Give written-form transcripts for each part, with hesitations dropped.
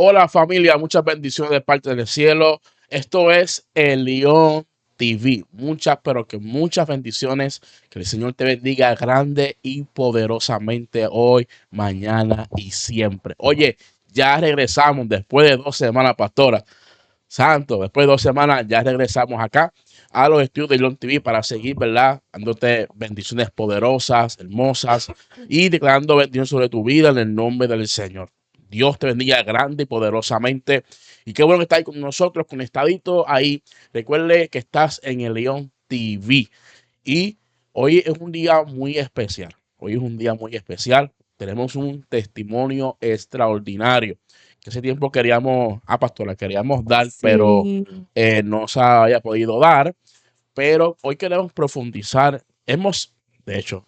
Hola familia, muchas bendiciones de parte del cielo. Esto es el León TV. Muchas, pero que muchas bendiciones. Que el Señor te bendiga grande y poderosamente hoy, mañana y siempre. Oye, ya regresamos después de 2 semanas, pastora. Santo, después de 2 semanas ya regresamos acá a los estudios de León TV para seguir, ¿verdad? Dándote bendiciones poderosas, hermosas y declarando bendiciones sobre tu vida en el nombre del Señor. Dios te bendiga grande y poderosamente. Y qué bueno que estás ahí con nosotros, conectadito ahí. Recuerde que estás en el León TV. Y hoy es un día muy especial. Hoy es un día muy especial. Tenemos un testimonio extraordinario que hace tiempo queríamos, pastora, queríamos dar, pero Sí, no se había podido dar. Pero hoy queremos profundizar. De hecho,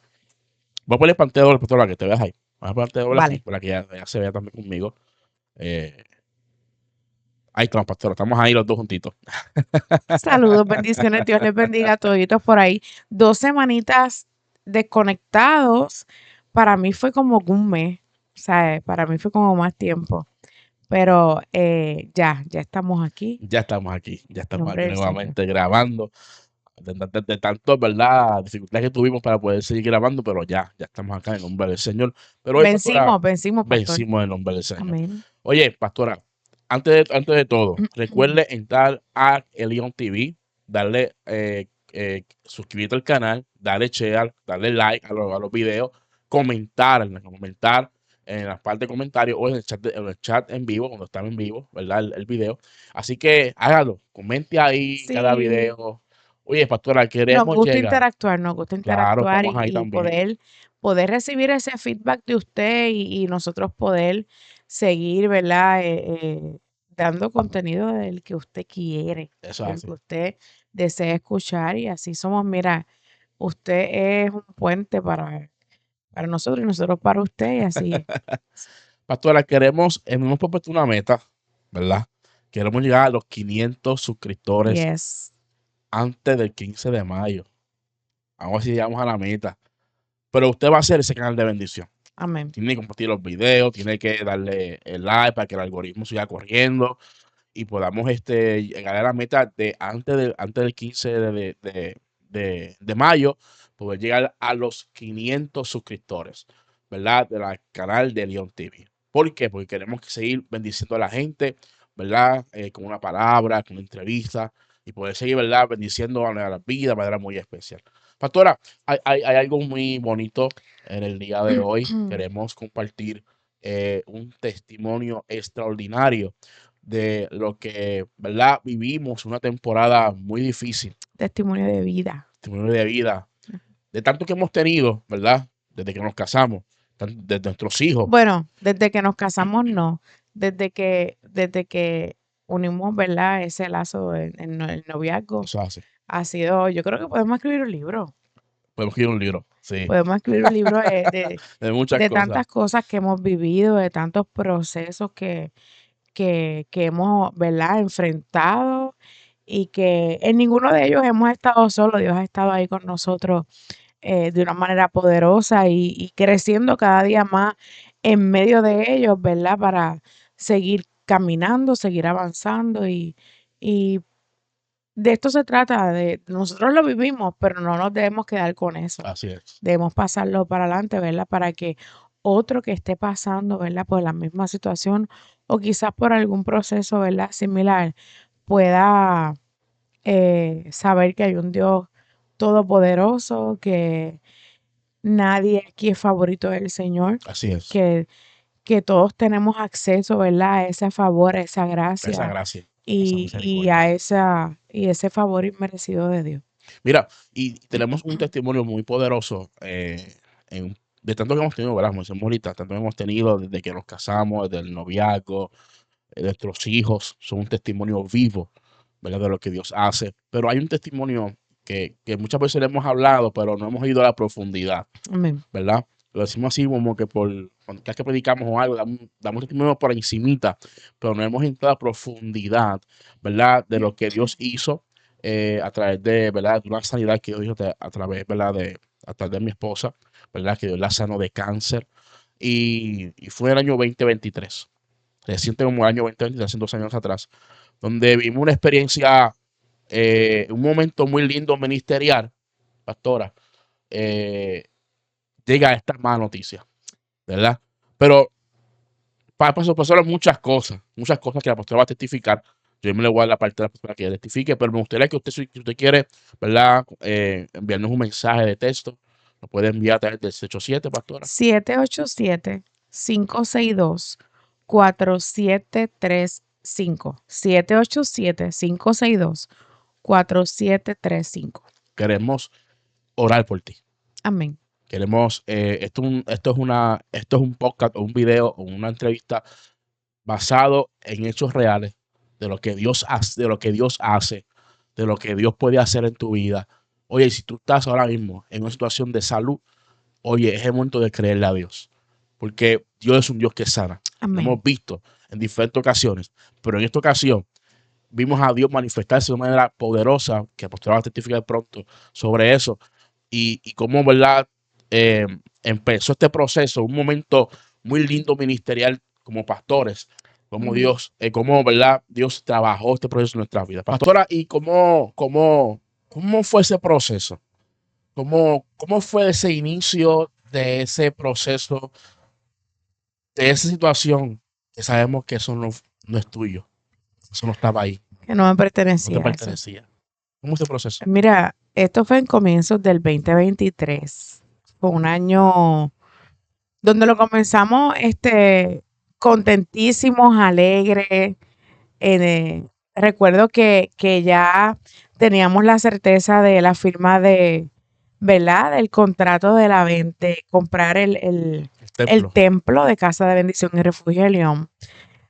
voy a poner pantalla doble, pastora, para que te veas ahí. Voy a poner pantalla doble aquí, vale. para que ya se vea también conmigo. Eh, Ahí estamos, pastora, estamos ahí los dos juntitos. Saludos, bendiciones. Dios les bendiga a toditos por ahí. 2 semanitas desconectados. Para mí fue como un mes. O sea, para mí fue como más tiempo. Pero ya estamos aquí. Ya En estamos nombre aquí del Señor. nuevamente grabando. De tanto, ¿verdad? Dificultades que tuvimos para poder seguir grabando, pero ya estamos acá en el nombre del Señor. Pero hoy, pastora, Vencimos, pastor. vencimos en el nombre del Señor. Amén. Oye, pastora, antes de todo, recuerde entrar a Elion TV, darle, suscribirte al canal, darle share, darle like a los videos, comentar en la parte de comentarios o en el chat en vivo, cuando están en vivo, ¿verdad? El video. Así que hágalo, comente ahí cada Sí, video. Oye, pastora, queremos llegar. nos gusta Claro, interactuar estamos ahí y también. poder recibir ese feedback de usted y nosotros poder seguir, ¿verdad? Dando contenido del que usted quiere, Eso es del así. que usted desea escuchar y así somos, mira, usted es un puente para nosotros y nosotros para usted y así. Pastora, hemos propuesto una meta, ¿verdad? Queremos llegar a los 500 suscriptores Yes. antes del 15 de mayo. Vamos a ver si llegamos a la meta. Pero usted va a ser ese canal de bendición. Amén. Tiene que compartir los videos, tiene que darle el like para que el algoritmo siga corriendo y podamos llegar a la meta de antes del 15 de mayo, poder llegar a los 500 suscriptores, ¿verdad? Del canal de León TV. ¿Por qué? Porque queremos seguir bendiciendo a la gente, ¿verdad? Con una palabra, con una entrevista y poder seguir, ¿verdad? Bendiciendo a la vida de manera muy especial. Pastora, hay algo muy bonito en el día de hoy. Queremos compartir un testimonio extraordinario de lo que, ¿verdad? Vivimos una temporada muy difícil, Testimonio de vida. testimonio de vida, de tanto que hemos tenido, ¿verdad? Desde que nos casamos, de nuestros hijos. Bueno, desde que nos casamos, no. Desde que unimos, ¿verdad? Ese lazo en el noviazgo, Eso hace. ha sido, yo creo que podemos escribir un libro. Podemos escribir un libro, sí, Podemos escribir un libro de muchas de cosas. tantas cosas que hemos vivido, de tantos procesos que hemos, ¿verdad? Enfrentado y que en ninguno de ellos hemos estado solos. Dios ha estado ahí con nosotros de una manera poderosa y creciendo cada día más en medio de ellos, ¿verdad? Para seguir caminando, seguir avanzando y de esto se trata, de nosotros lo vivimos, pero no nos debemos quedar con eso. Así es. Debemos pasarlo para adelante, ¿verdad? Para que otro que esté pasando, ¿verdad? Por la misma situación o quizás por algún proceso, ¿verdad? Similar, pueda saber que hay un Dios todopoderoso, que nadie aquí es favorito del Señor, Así es. que, que todos tenemos acceso, ¿verdad? A ese favor, a esa Esa gracia gracia, esa y misericordia. a y ese favor inmerecido de Dios. Mira, y tenemos un testimonio muy poderoso de tanto que hemos tenido, ¿verdad? Como decimos ahorita, tanto que hemos tenido desde que nos casamos, desde el noviazgo, nuestros hijos son un testimonio vivo, ¿verdad? De lo que Dios hace. Pero hay un testimonio que muchas veces le hemos hablado, pero no hemos ido a la profundidad, Amén. ¿verdad? Lo decimos así como que cada vez que predicamos o algo, damos testimonio por encimita, pero no hemos entrado a profundidad, ¿verdad? De lo que Dios hizo a través de, ¿verdad? De una sanidad que Dios hizo a través, ¿verdad? A través de mi esposa, ¿verdad? Que Dios la sanó de cáncer y fue el año 2023. reciente como el año 2020, hace 2 años atrás, donde vimos una experiencia, un momento muy lindo ministerial, pastora, eh, llega esta mala noticia, ¿verdad? Pero para pasar muchas cosas que la pastora va a testificar. Yo me le voy a dar la parte de la pastora que ella testifique, pero me gustaría que usted, si usted quiere, ¿verdad? Enviarnos un mensaje de texto, lo puede enviar a través del 687, pastora. 787-562-4735. 787-562-4735. Queremos orar por ti. Amén. Queremos, esto es un podcast o un video o una entrevista basado en hechos reales de lo que Dios hace, de lo que Dios puede hacer en tu vida. Oye, si tú estás ahora mismo en una situación de salud, oye, es el momento de creerle a Dios, porque Dios es un Dios que sana. Lo Amén. hemos visto en diferentes ocasiones, pero en esta ocasión vimos a Dios manifestarse de una manera poderosa, que el pastor va a testificar pronto sobre eso, y cómo, ¿verdad? Eh, Empezó este proceso, un momento muy lindo ministerial como pastores, como Dios, cómo, ¿verdad? Dios trabajó este proceso en nuestras vidas. Pastora, ¿y cómo fue ese proceso? ¿Cómo fue ese inicio de ese proceso, de esa situación que sabemos que eso no es tuyo, eso no estaba ahí, Que no me no te pertenecía eso. pertenecía? ¿Cómo fue ese proceso? Mira, esto fue en comienzos del 2023. Fue un año donde lo comenzamos contentísimos, alegres. Recuerdo que ya teníamos la certeza de la firma de, ¿verdad? Del contrato de la venta, de comprar el Templo. templo de Casa de Bendición y Refugio de León.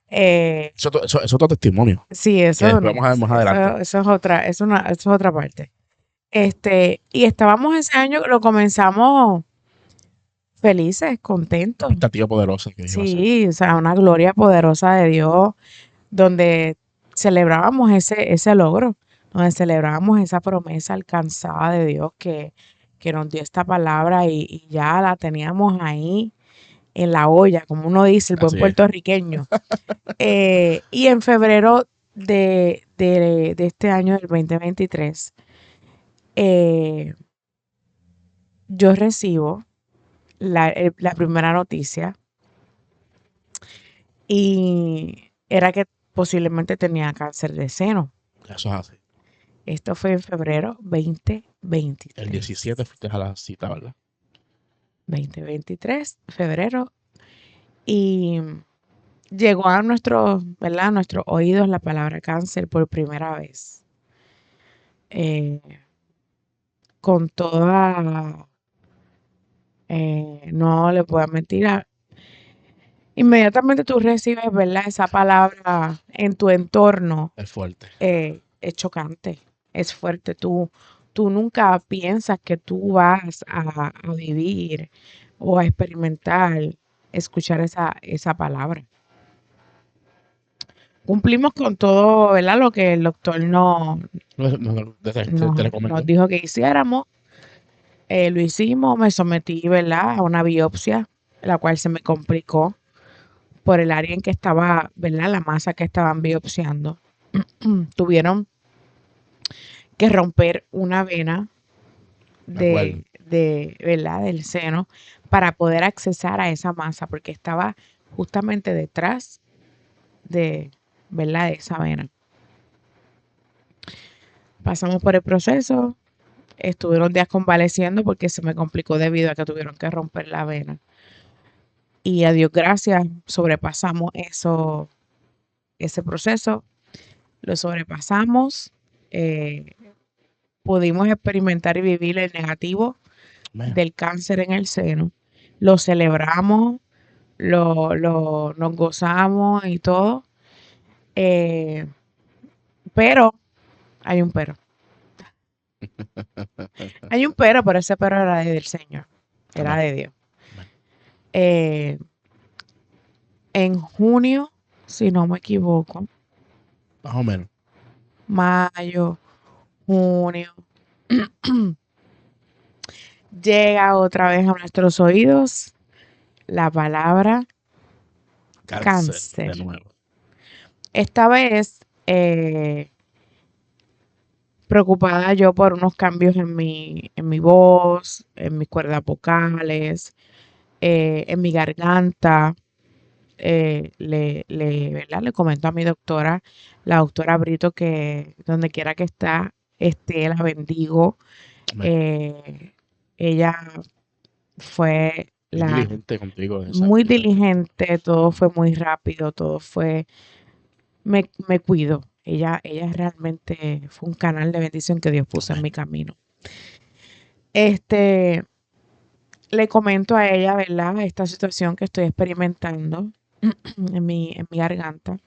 Eso es otro testimonio Sí, que eso después no, vamos a ver más adelante. eso es otra, eso es otra parte. Y estábamos ese año, lo comenzamos felices, contentos. Expectativa poderosa que Dios va a hacer. Sí, o sea, una gloria poderosa de Dios, donde celebrábamos ese logro, donde celebrábamos esa promesa alcanzada de Dios que nos dio esta palabra y ya la teníamos ahí en la olla, como uno dice, el buen Así es. puertorriqueño. Y en febrero de este año, del 2023, yo recibo la primera noticia y era que posiblemente tenía cáncer de seno. Eso es así. Esto fue en febrero 2023. El 17 fuiste a la cita, ¿verdad? 2023, febrero. Y llegó a nuestros oídos la palabra cáncer por primera vez. Con toda, no le puedo mentir, inmediatamente tú recibes, ¿verdad? Esa palabra en tu entorno, Es fuerte. es chocante, es fuerte. Tú nunca piensas que tú vas a vivir o a experimentar, escuchar esa palabra. Cumplimos con todo, ¿verdad? Lo que el doctor Te nos recomendó. dijo que hiciéramos. Lo hicimos, me sometí, ¿verdad? A una biopsia, la cual se me complicó por el área en que estaba, ¿verdad? La masa que estaban biopsiando. Tuvieron que romper una vena Me acuerdo. ¿verdad? Del seno para poder accesar a esa masa, porque estaba justamente detrás de, ¿verdad? De esa vena. Pasamos por el proceso, estuvieron días convaleciendo porque se me complicó debido a que tuvieron que romper la vena. Y a Dios gracias, sobrepasamos ese proceso, lo sobrepasamos, pudimos experimentar y vivir el negativo Man, del cáncer en el seno. Lo celebramos, nos gozamos y todo. Pero hay un pero. Hay un pero ese pero era del Señor, era amén, de Dios. amén. Eh, en junio, si no me equivoco, Más o menos. mayo, junio, llega otra vez a nuestros oídos la palabra Cáncer, de Cáncer. nuevo. Esta vez, preocupada yo por unos cambios en mi voz, en mis cuerdas vocales, en mi garganta. ¿Verdad? Le comento a mi doctora, la doctora Brito, que donde quiera que está, la bendigo. Amén. Ella fue Muy diligente contigo en esa, muy en ese aspecto. diligente, todo fue muy rápido, todo fue, me cuido. Ella realmente fue un canal de bendición que Dios puso en Amén. mi camino. Este, le comento a ella, ¿verdad? Esta situación que estoy experimentando en mi garganta.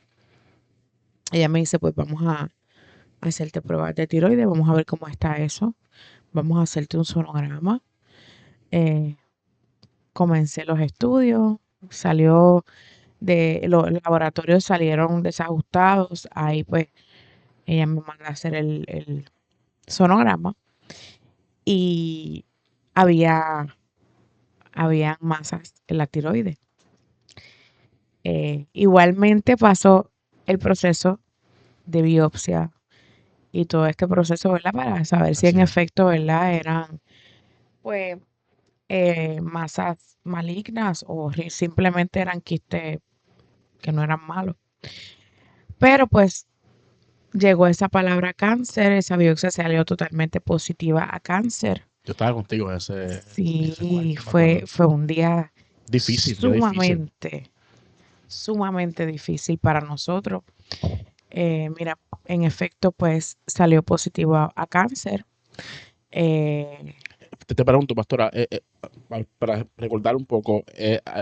Ella me dice, pues vamos a hacerte pruebas de tiroides, vamos a ver cómo está eso, vamos a hacerte un sonograma. Eh, Comencé los estudios, los laboratorios salieron desajustados, ahí pues ella me manda a hacer el sonograma y había, había masas en la tiroides. Igualmente pasó el proceso de biopsia y todo este proceso, ¿verdad? Para saber si Así en es. efecto, ¿verdad? Eran, pues, masas malignas o simplemente eran quistes que no eran malos. Pero pues llegó esa palabra cáncer, esa biopsia salió totalmente positiva a cáncer. Yo estaba contigo en ese Sí, cuarto, me acuerdo. fue un día Difícil, día difícil. sumamente difícil para nosotros. Mira, en efecto, pues salió positivo a cáncer. Eh, Te pregunto, pastora, para recordar un poco,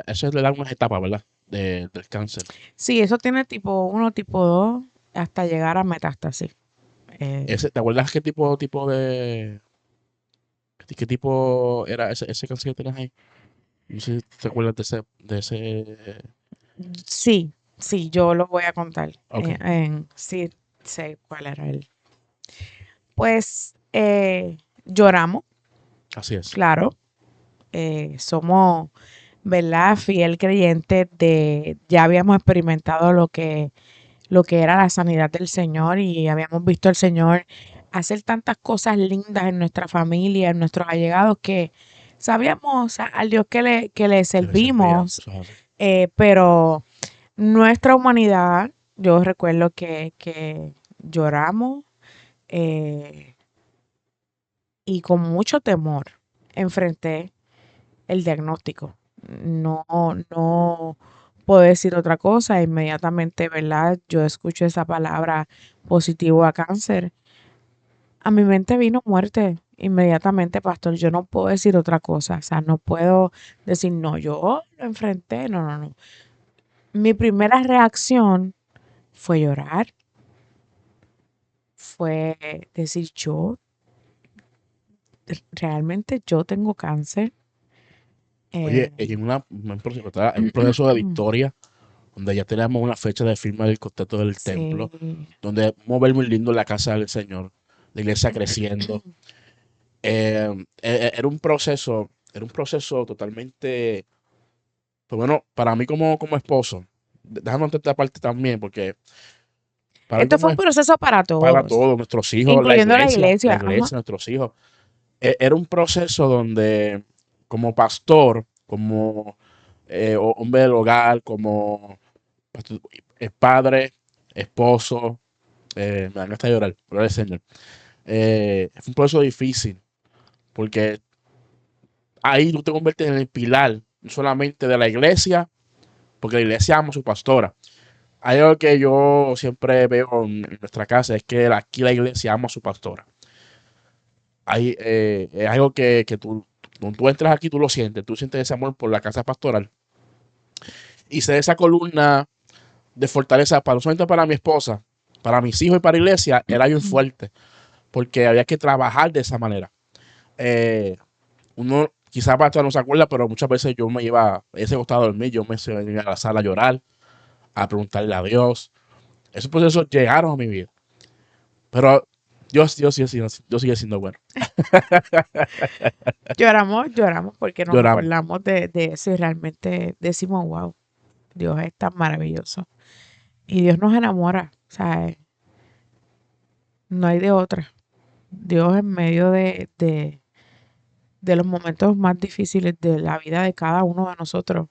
eso le da unas etapas, ¿verdad? Del cáncer. sí, eso tiene tipo 1, tipo 2, hasta llegar a metástasis. Eh, ¿Te acuerdas qué tipo era ese cáncer que tenías ahí? No sé si te acuerdas sí, sí, yo lo voy a contar. Ok, Sí, sé cuál era él. Pues lloramos, así es. claro. Somos, ¿verdad? Fiel creyente de, ya habíamos experimentado lo que era la sanidad del Señor y habíamos visto al Señor hacer tantas cosas lindas en nuestra familia, en nuestros allegados, que sabíamos al Dios que le Que le servía, servimos, eso es así. pero nuestra humanidad, yo recuerdo que lloramos eh, y con mucho temor enfrenté el diagnóstico. No, no puedo decir otra cosa. Inmediatamente, ¿verdad? Yo escucho esa palabra positivo a cáncer. A mi mente vino muerte inmediatamente, pastor. Yo no puedo decir otra cosa. O sea, no puedo decir, no, yo lo enfrenté. No, no, no. Mi primera reacción fue llorar. Fue decir, realmente yo tengo cáncer. Eh, Oye, en un proceso de victoria, donde ya tenemos una fecha de firma del contacto del templo, sí. donde vamos a ver muy lindo la casa del Señor, la iglesia creciendo. Era un proceso totalmente, pues bueno, para mí como esposo, déjame ante esta parte también, porque para mí Esto fue un proceso para para todos, todos nuestros hijos, incluyendo la la iglesia. Ajá. iglesia, nuestros hijos, era un proceso donde como pastor, como hombre del hogar, como padre, esposo, me dan hasta llorar, gloria al Señor. Fue un proceso difícil, porque ahí tú te conviertes en el pilar, no solamente de la iglesia, porque la iglesia ama a su pastora. Hay algo que yo siempre veo en nuestra casa, es que aquí la iglesia ama a su pastora. Es algo que cuando tú entras aquí, tú sientes ese amor por la casa pastoral. Y ser esa columna de fortaleza, para, no solamente para mi esposa, para mis hijos y para la iglesia, era bien fuerte, porque había que trabajar de esa manera. Eh, Uno quizás pastor no se acuerda, pero muchas veces yo me iba a ese costado a dormir, yo me iba a la sala a llorar, a preguntarle a Dios. Esos procesos llegaron a mi vida, pero Dios sigue siendo bueno. Lloramos, lloramos porque nos Lloramos. acordamos de eso y realmente decimos, wow. Dios es tan maravilloso. Y Dios nos enamora. O sea, no hay de otra. Dios en medio de los momentos más difíciles de la vida de cada uno de nosotros,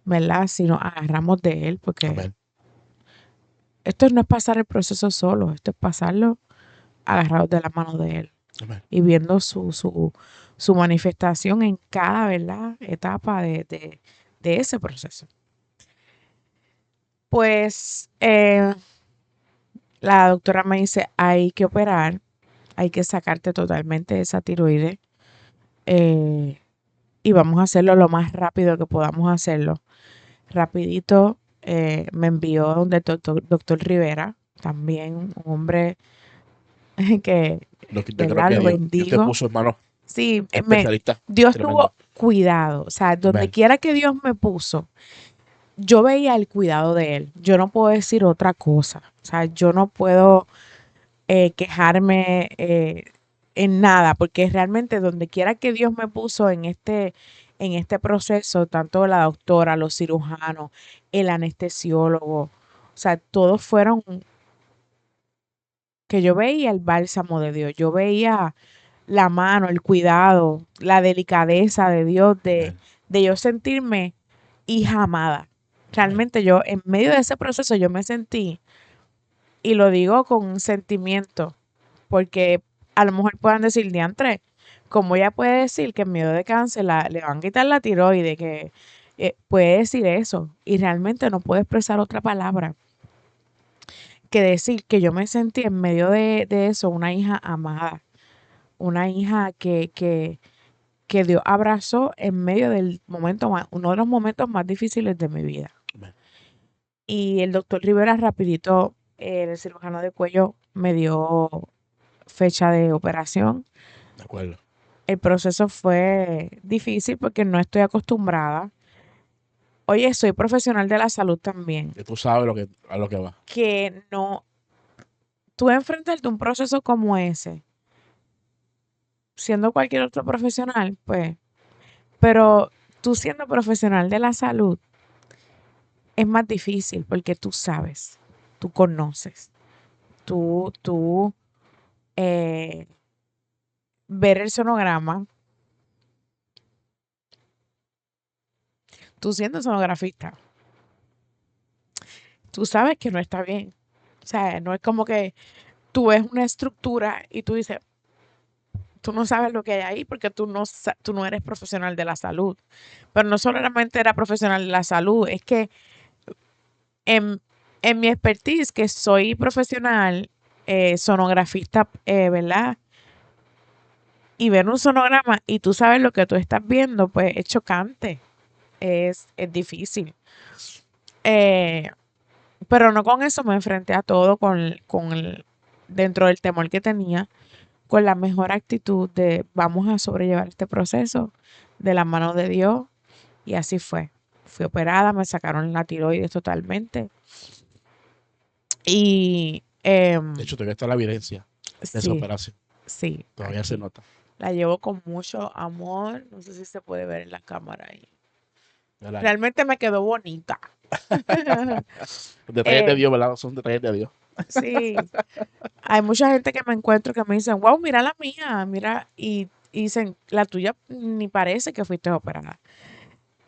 ¿verdad? Si nos agarramos de Él, porque Amén. esto no es pasar el proceso solo, esto es pasarlo agarrados de la mano de Él Amén. y viendo su manifestación en cada, ¿verdad? Etapa de ese proceso. Pues la doctora me dice, hay que operar, hay que sacarte totalmente esa tiroides y vamos a hacerlo lo más rápido que podamos hacerlo. Rapidito me envió donde el doctor Rivera, también un hombre que, Yo creo ¿verdad? que Lo Dios te bendigo. puso, hermano, Sí, especialista Dios tremendo. tuvo cuidado, o sea, donde Amén. quiera que Dios me puso, yo veía el cuidado de Él. Yo no puedo decir otra cosa, o sea, yo no puedo quejarme en nada, porque realmente donde quiera que Dios me puso en este proceso, tanto la doctora, los cirujanos, el anestesiólogo, o sea, todos fueron que yo veía el bálsamo de Dios, yo veía la mano, el cuidado, la delicadeza de Dios, Amén. de yo sentirme hija amada. Amén. Realmente yo, en medio de ese proceso, yo me sentí, y lo digo con un sentimiento, porque a lo mejor puedan decir, diantre, como ella puede decir que en medio de cáncer le van a quitar la tiroides, que puede decir eso, y realmente no puede expresar otra palabra que decir que yo me sentí en medio de eso una hija amada, una hija que Dios abrazó en medio del momento más, uno de los momentos más difíciles de mi vida. Amén. Y el doctor Rivera rapidito, el cirujano de cuello, me dio fecha de operación. De acuerdo. El proceso fue difícil porque no estoy acostumbrada. Oye, soy profesional de la salud también, Que tú sabes a lo que va. que no, tú enfrentarte a un proceso como ese, siendo cualquier otro profesional, pues, pero tú siendo profesional de la salud, es más difícil porque tú sabes, tú conoces, tú eh, ver el sonograma, tú siendo sonografista, tú sabes que no está bien. O sea, no es como que tú ves una estructura y tú dices, tú no sabes lo que hay ahí porque tú no eres profesional de la salud. Pero no solamente era profesional de la salud, es que en, en mi expertise, que soy profesional, sonografista, ¿verdad? Y ver un sonograma y tú sabes lo que tú estás viendo, pues es chocante, es difícil. Eh, pero no con eso me enfrenté a todo dentro del temor que tenía, con la mejor actitud de vamos a sobrellevar este proceso de la mano de Dios. Y así fue. Fui operada, me sacaron la tiroides totalmente. Y De hecho, todavía está la evidencia de esa sí, operación. sí, Todavía se aquí. nota. La llevo con mucho amor. No sé si se puede ver en la cámara ahí. ¿Verdad? Realmente me quedó bonita. Los detalles de Eh, Dios, ¿verdad? Son detalles de Dios. sí, hay mucha gente que me encuentro que me dicen, wow, mira la mía, mira, y dicen, la tuya ni parece que fuiste operada.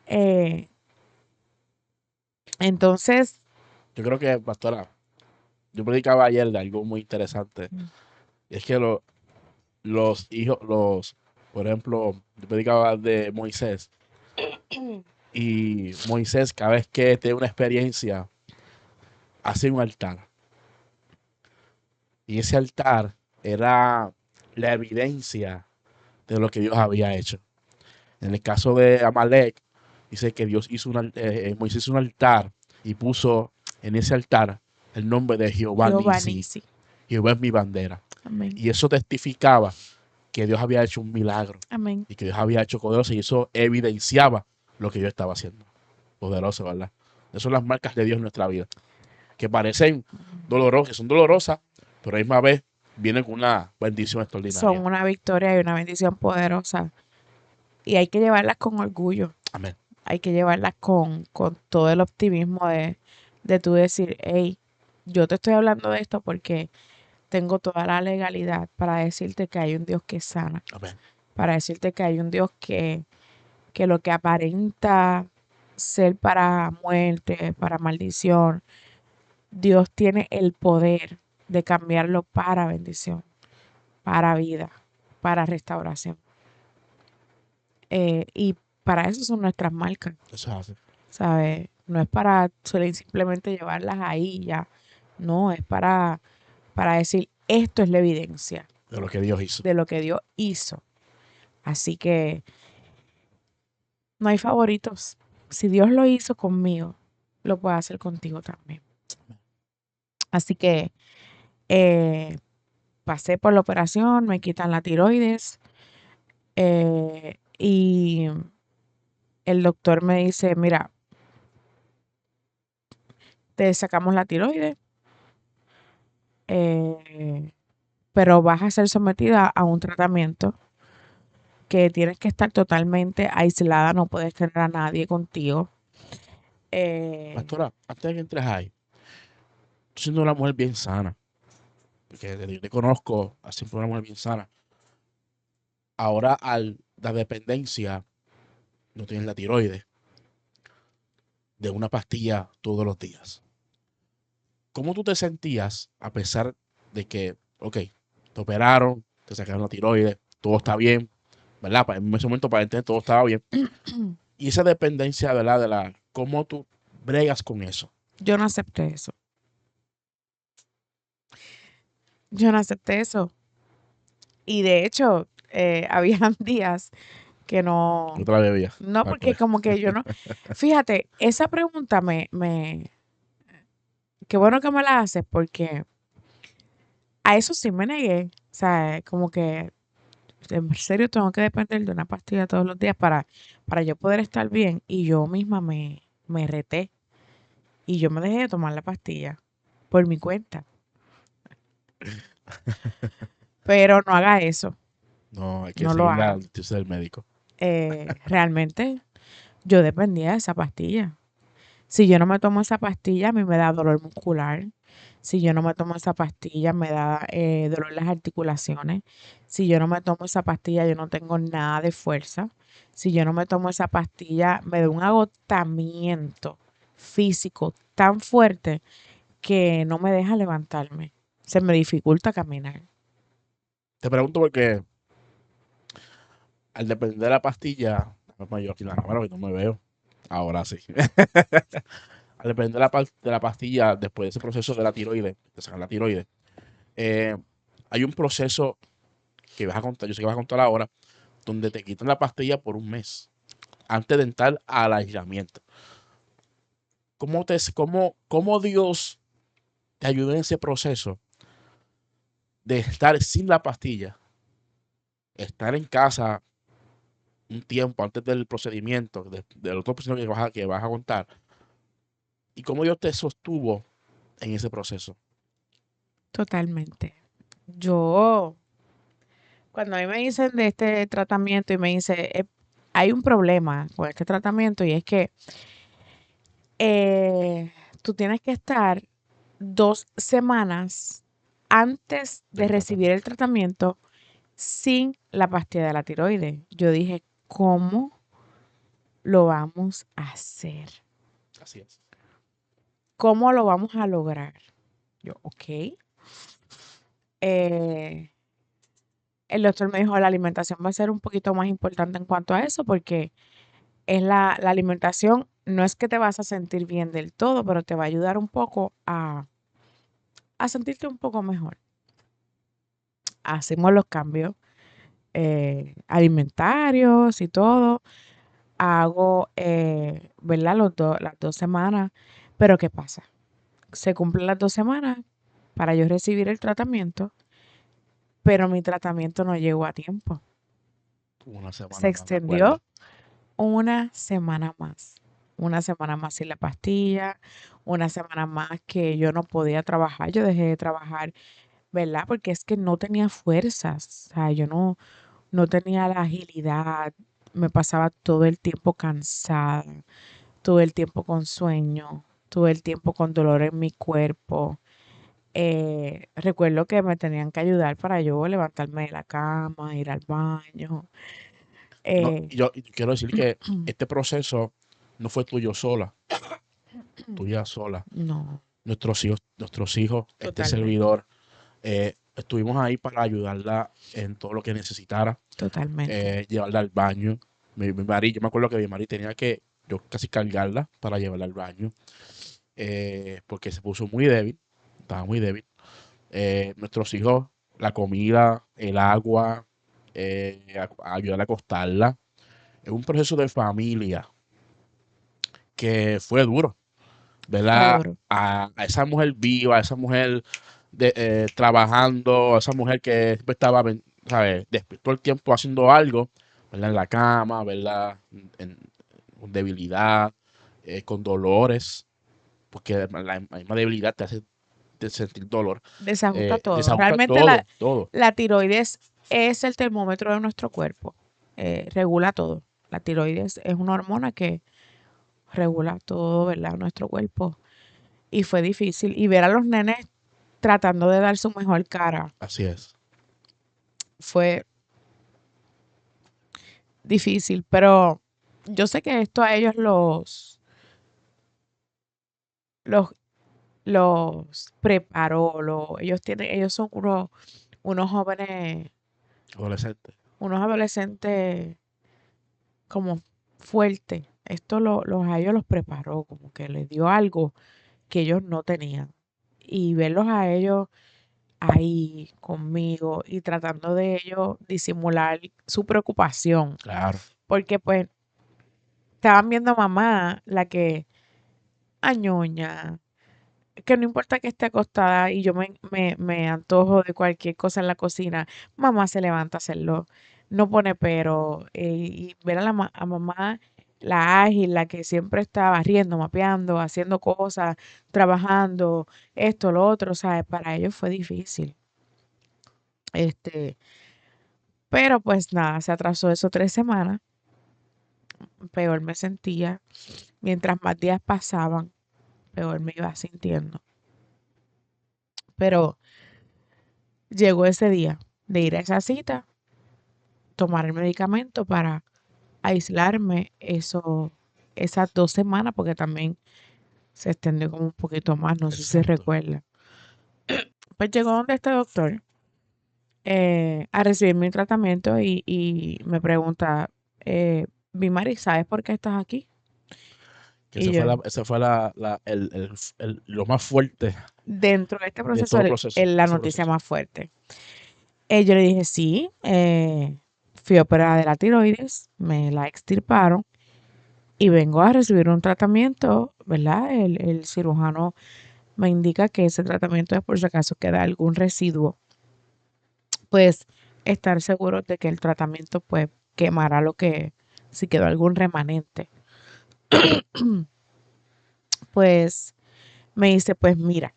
Eh, entonces, Yo creo que, pastora, yo predicaba ayer de algo muy interesante. mm, Y es que los hijos, por ejemplo, yo predicaba de Moisés. Y Moisés, cada vez que tiene una experiencia, hace un altar. Y ese altar era la evidencia de lo que Dios había hecho. En el caso de Amalek, dice que Moisés hizo un altar y puso en ese altar el nombre de Jehová Jehová Nisi. Nisi. Jehová es mi bandera. Amén. Y eso testificaba que Dios había hecho un milagro Amén. y que Dios había hecho cosas y eso evidenciaba lo que Dios estaba haciendo. Poderoso, ¿verdad? Esas son las marcas de Dios en nuestra vida, que parecen dolorosas, que son dolorosas, pero a la misma vez vienen con una bendición Son extraordinaria. una victoria y una bendición poderosa. Y hay que llevarlas con orgullo. Amén. hay que llevarlas con todo el optimismo de tú decir, hey, yo te estoy hablando de esto porque tengo toda la legalidad para decirte que hay un Dios que sana, Amén. para decirte que hay un Dios que lo que aparenta ser para muerte, para maldición, Dios tiene el poder de cambiarlo para bendición, para vida, para restauración. Y para eso son nuestras marcas, Eso hace. ¿sabes? No es para simplemente llevarlas ahí y ya. No, es para decir, esto es la evidencia De lo que Dios hizo. de lo que Dios hizo. Así que no hay favoritos. Si Dios lo hizo conmigo, lo puede hacer contigo también. Así que eh, pasé por la operación, me quitan la tiroides y el doctor me dice, mira, te sacamos la tiroides, eh, pero vas a ser sometida a un tratamiento que tienes que estar totalmente aislada, no puedes tener a nadie contigo. Pastora, antes de que entres ahí, tú siendo una mujer bien sana, porque yo te conozco, así siempre una mujer bien sana. Ahora, al la dependencia, no tienes la tiroides de una pastilla todos los días. ¿Cómo tú te sentías a pesar de que, ok, te operaron, te sacaron la tiroides, todo está bien, ¿verdad? En ese momento para entender todo estaba bien. Y esa dependencia, ¿verdad? ¿Cómo tú bregas con eso? Yo no acepté eso. Yo no acepté eso. Y de hecho, habían días que No no, te la bebías. no, Ah, porque pues. como que yo no, fíjate, esa pregunta qué bueno que me la haces porque a eso sí me negué. O sea, como que en serio tengo que depender de una pastilla todos los días para yo poder estar bien. Y yo misma me reté y yo me dejé de tomar la pastilla por mi cuenta. Pero no haga eso, No, hay que no lo seguir la haga. noticia del médico. Realmente yo dependía de esa pastilla. Si yo no me tomo esa pastilla, a mí me da dolor muscular. Si yo no me tomo esa pastilla, me da dolor en las articulaciones. Si yo no me tomo esa pastilla, yo no tengo nada de fuerza. Si yo no me tomo esa pastilla, me da un agotamiento físico tan fuerte que no me deja levantarme. Se me dificulta caminar. Te pregunto porque al depender de la pastilla, déjame poner yo aquí la cámara que no me veo. Ahora sí. Al depender de la pastilla, después de ese proceso de la tiroides, de sacar la tiroides, eh, hay un proceso que vas a contar, yo sé que vas a contar ahora, donde te quitan la pastilla por un mes, antes de entrar al aislamiento. ¿Cómo Dios te ayudó en ese proceso de estar sin la pastilla, estar en casa un tiempo antes del procedimiento, del otro procedimiento que vas a contar, y cómo Dios te sostuvo en ese proceso? Totalmente. Yo, cuando a mí me dicen de este tratamiento y me dice, hay un problema con este tratamiento y es que tú tienes que estar 2 semanas antes de Del recibir el tratamiento. tratamiento sin la pastilla de la tiroides. Yo dije, ¿cómo lo vamos a hacer? Así es. ¿Cómo lo vamos a lograr? Yo, ok. Eh, el doctor me dijo, la alimentación va a ser un poquito más importante en cuanto a eso porque es la alimentación, no es que te vas a sentir bien del todo, pero te va a ayudar un poco a sentirte un poco mejor. Hacemos los cambios alimentarios y todo. Hago, ¿verdad? Las 2 semanas. Pero ¿qué pasa? Se cumplen las 2 semanas para yo recibir el tratamiento, pero mi tratamiento no llegó a tiempo. Una Se semana más, me extendió acuerdo. 1 semana más. 1 semana más sin la pastilla, 1 semana más que yo no podía trabajar. Yo dejé de trabajar, ¿verdad? Porque es que no tenía fuerzas. O sea, yo no tenía la agilidad. me pasaba todo el tiempo cansada, todo el tiempo con sueño, todo el tiempo con dolor en mi cuerpo. Recuerdo que me tenían que ayudar para yo levantarme de la cama, ir al baño. No, Eh, y quiero decir que este proceso no fue tuyo sola, tuya sola. no, Nuestros hijos, este totalmente, servidor, estuvimos ahí para ayudarla en todo lo que necesitara, totalmente. llevarla al baño. Yo me acuerdo que mi marido tenía que yo casi cargarla para llevarla al baño, porque se puso muy débil, estaba muy débil. Nuestros hijos, la comida, el agua, ayudarla a acostarla. Es un proceso de familia que fue duro, Fue ¿verdad? duro. A esa mujer viva, a esa mujer trabajando, a esa mujer que siempre estaba, ¿sabes? Todo el tiempo haciendo algo, ¿verdad? En la cama, ¿verdad? Con debilidad, con dolores, porque la misma debilidad te hace sentir dolor. Desajusta todo. Desajusta Realmente todo, todo. la tiroides es el termómetro de nuestro cuerpo. Regula todo. La tiroides es una hormona que regula todo, ¿verdad? Nuestro cuerpo. Y fue difícil. Y ver a los nenes tratando de dar su mejor cara Así es. fue difícil. Pero yo sé que esto a ellos los, los preparó. Ellos son unos jóvenes, Adolescente. unos adolescentes como fuertes. A ellos los preparó, como que les dio algo que ellos no tenían. Y verlos a ellos ahí conmigo y tratando de ellos disimular su preocupación, Claro. porque pues estaban viendo a mamá, la que añoña, que no importa que esté acostada y yo me antojo de cualquier cosa en la cocina, mamá se levanta a hacerlo, no pone pero, y ver a, a mamá, la ágil, la que siempre está barriendo, mapeando, haciendo cosas, trabajando, esto, lo otro, ¿sabes? Para ellos fue difícil. Este, pero pues nada, se atrasó eso 3 semanas, peor me sentía. Mientras más días pasaban, peor me iba sintiendo. Pero llegó ese día de ir a esa cita, tomar el medicamento para aislarme esas 2 semanas, porque también se extendió como un poquito más, no sé si Exacto. recuerda. Pues llegó donde este doctor a recibir mi tratamiento y me pregunta, Bimari, ¿sabes por qué estás aquí? Que Y yo, ese fue lo más fuerte dentro de este de proceso, todo proceso, la ese noticia proceso. más fuerte. Yo le dije, sí, fui operada de la tiroides, me la extirparon y vengo a recibir un tratamiento, ¿verdad? El cirujano me indica que ese tratamiento es por si acaso queda algún residuo, pues estar seguro de que el tratamiento pues quemará lo que, si quedó algún remanente. Pues me dice, pues mira,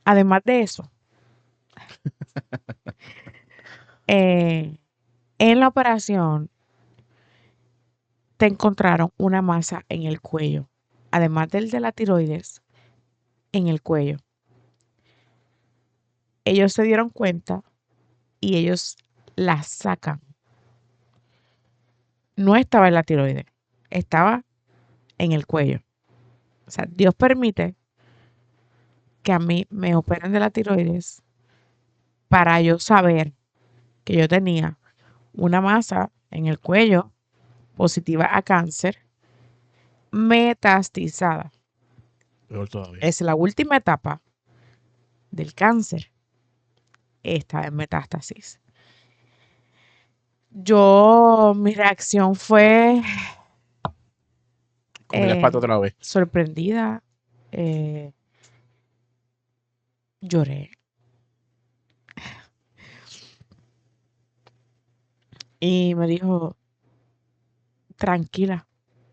además de eso, eh, en la operación te encontraron una masa en el cuello, además del de la tiroides, en el cuello. Ellos se dieron cuenta y ellos la sacan. No estaba en la tiroides, estaba en el cuello. O sea, Dios permite que a mí me operen de la tiroides para yo saber que yo tenía una masa en el cuello positiva a cáncer metastizada. Peor todavía. Es la última etapa del cáncer. Estaba en metástasis. Mi reacción fue Como ya para otra vez. sorprendida, eh, lloré y me dijo, tranquila,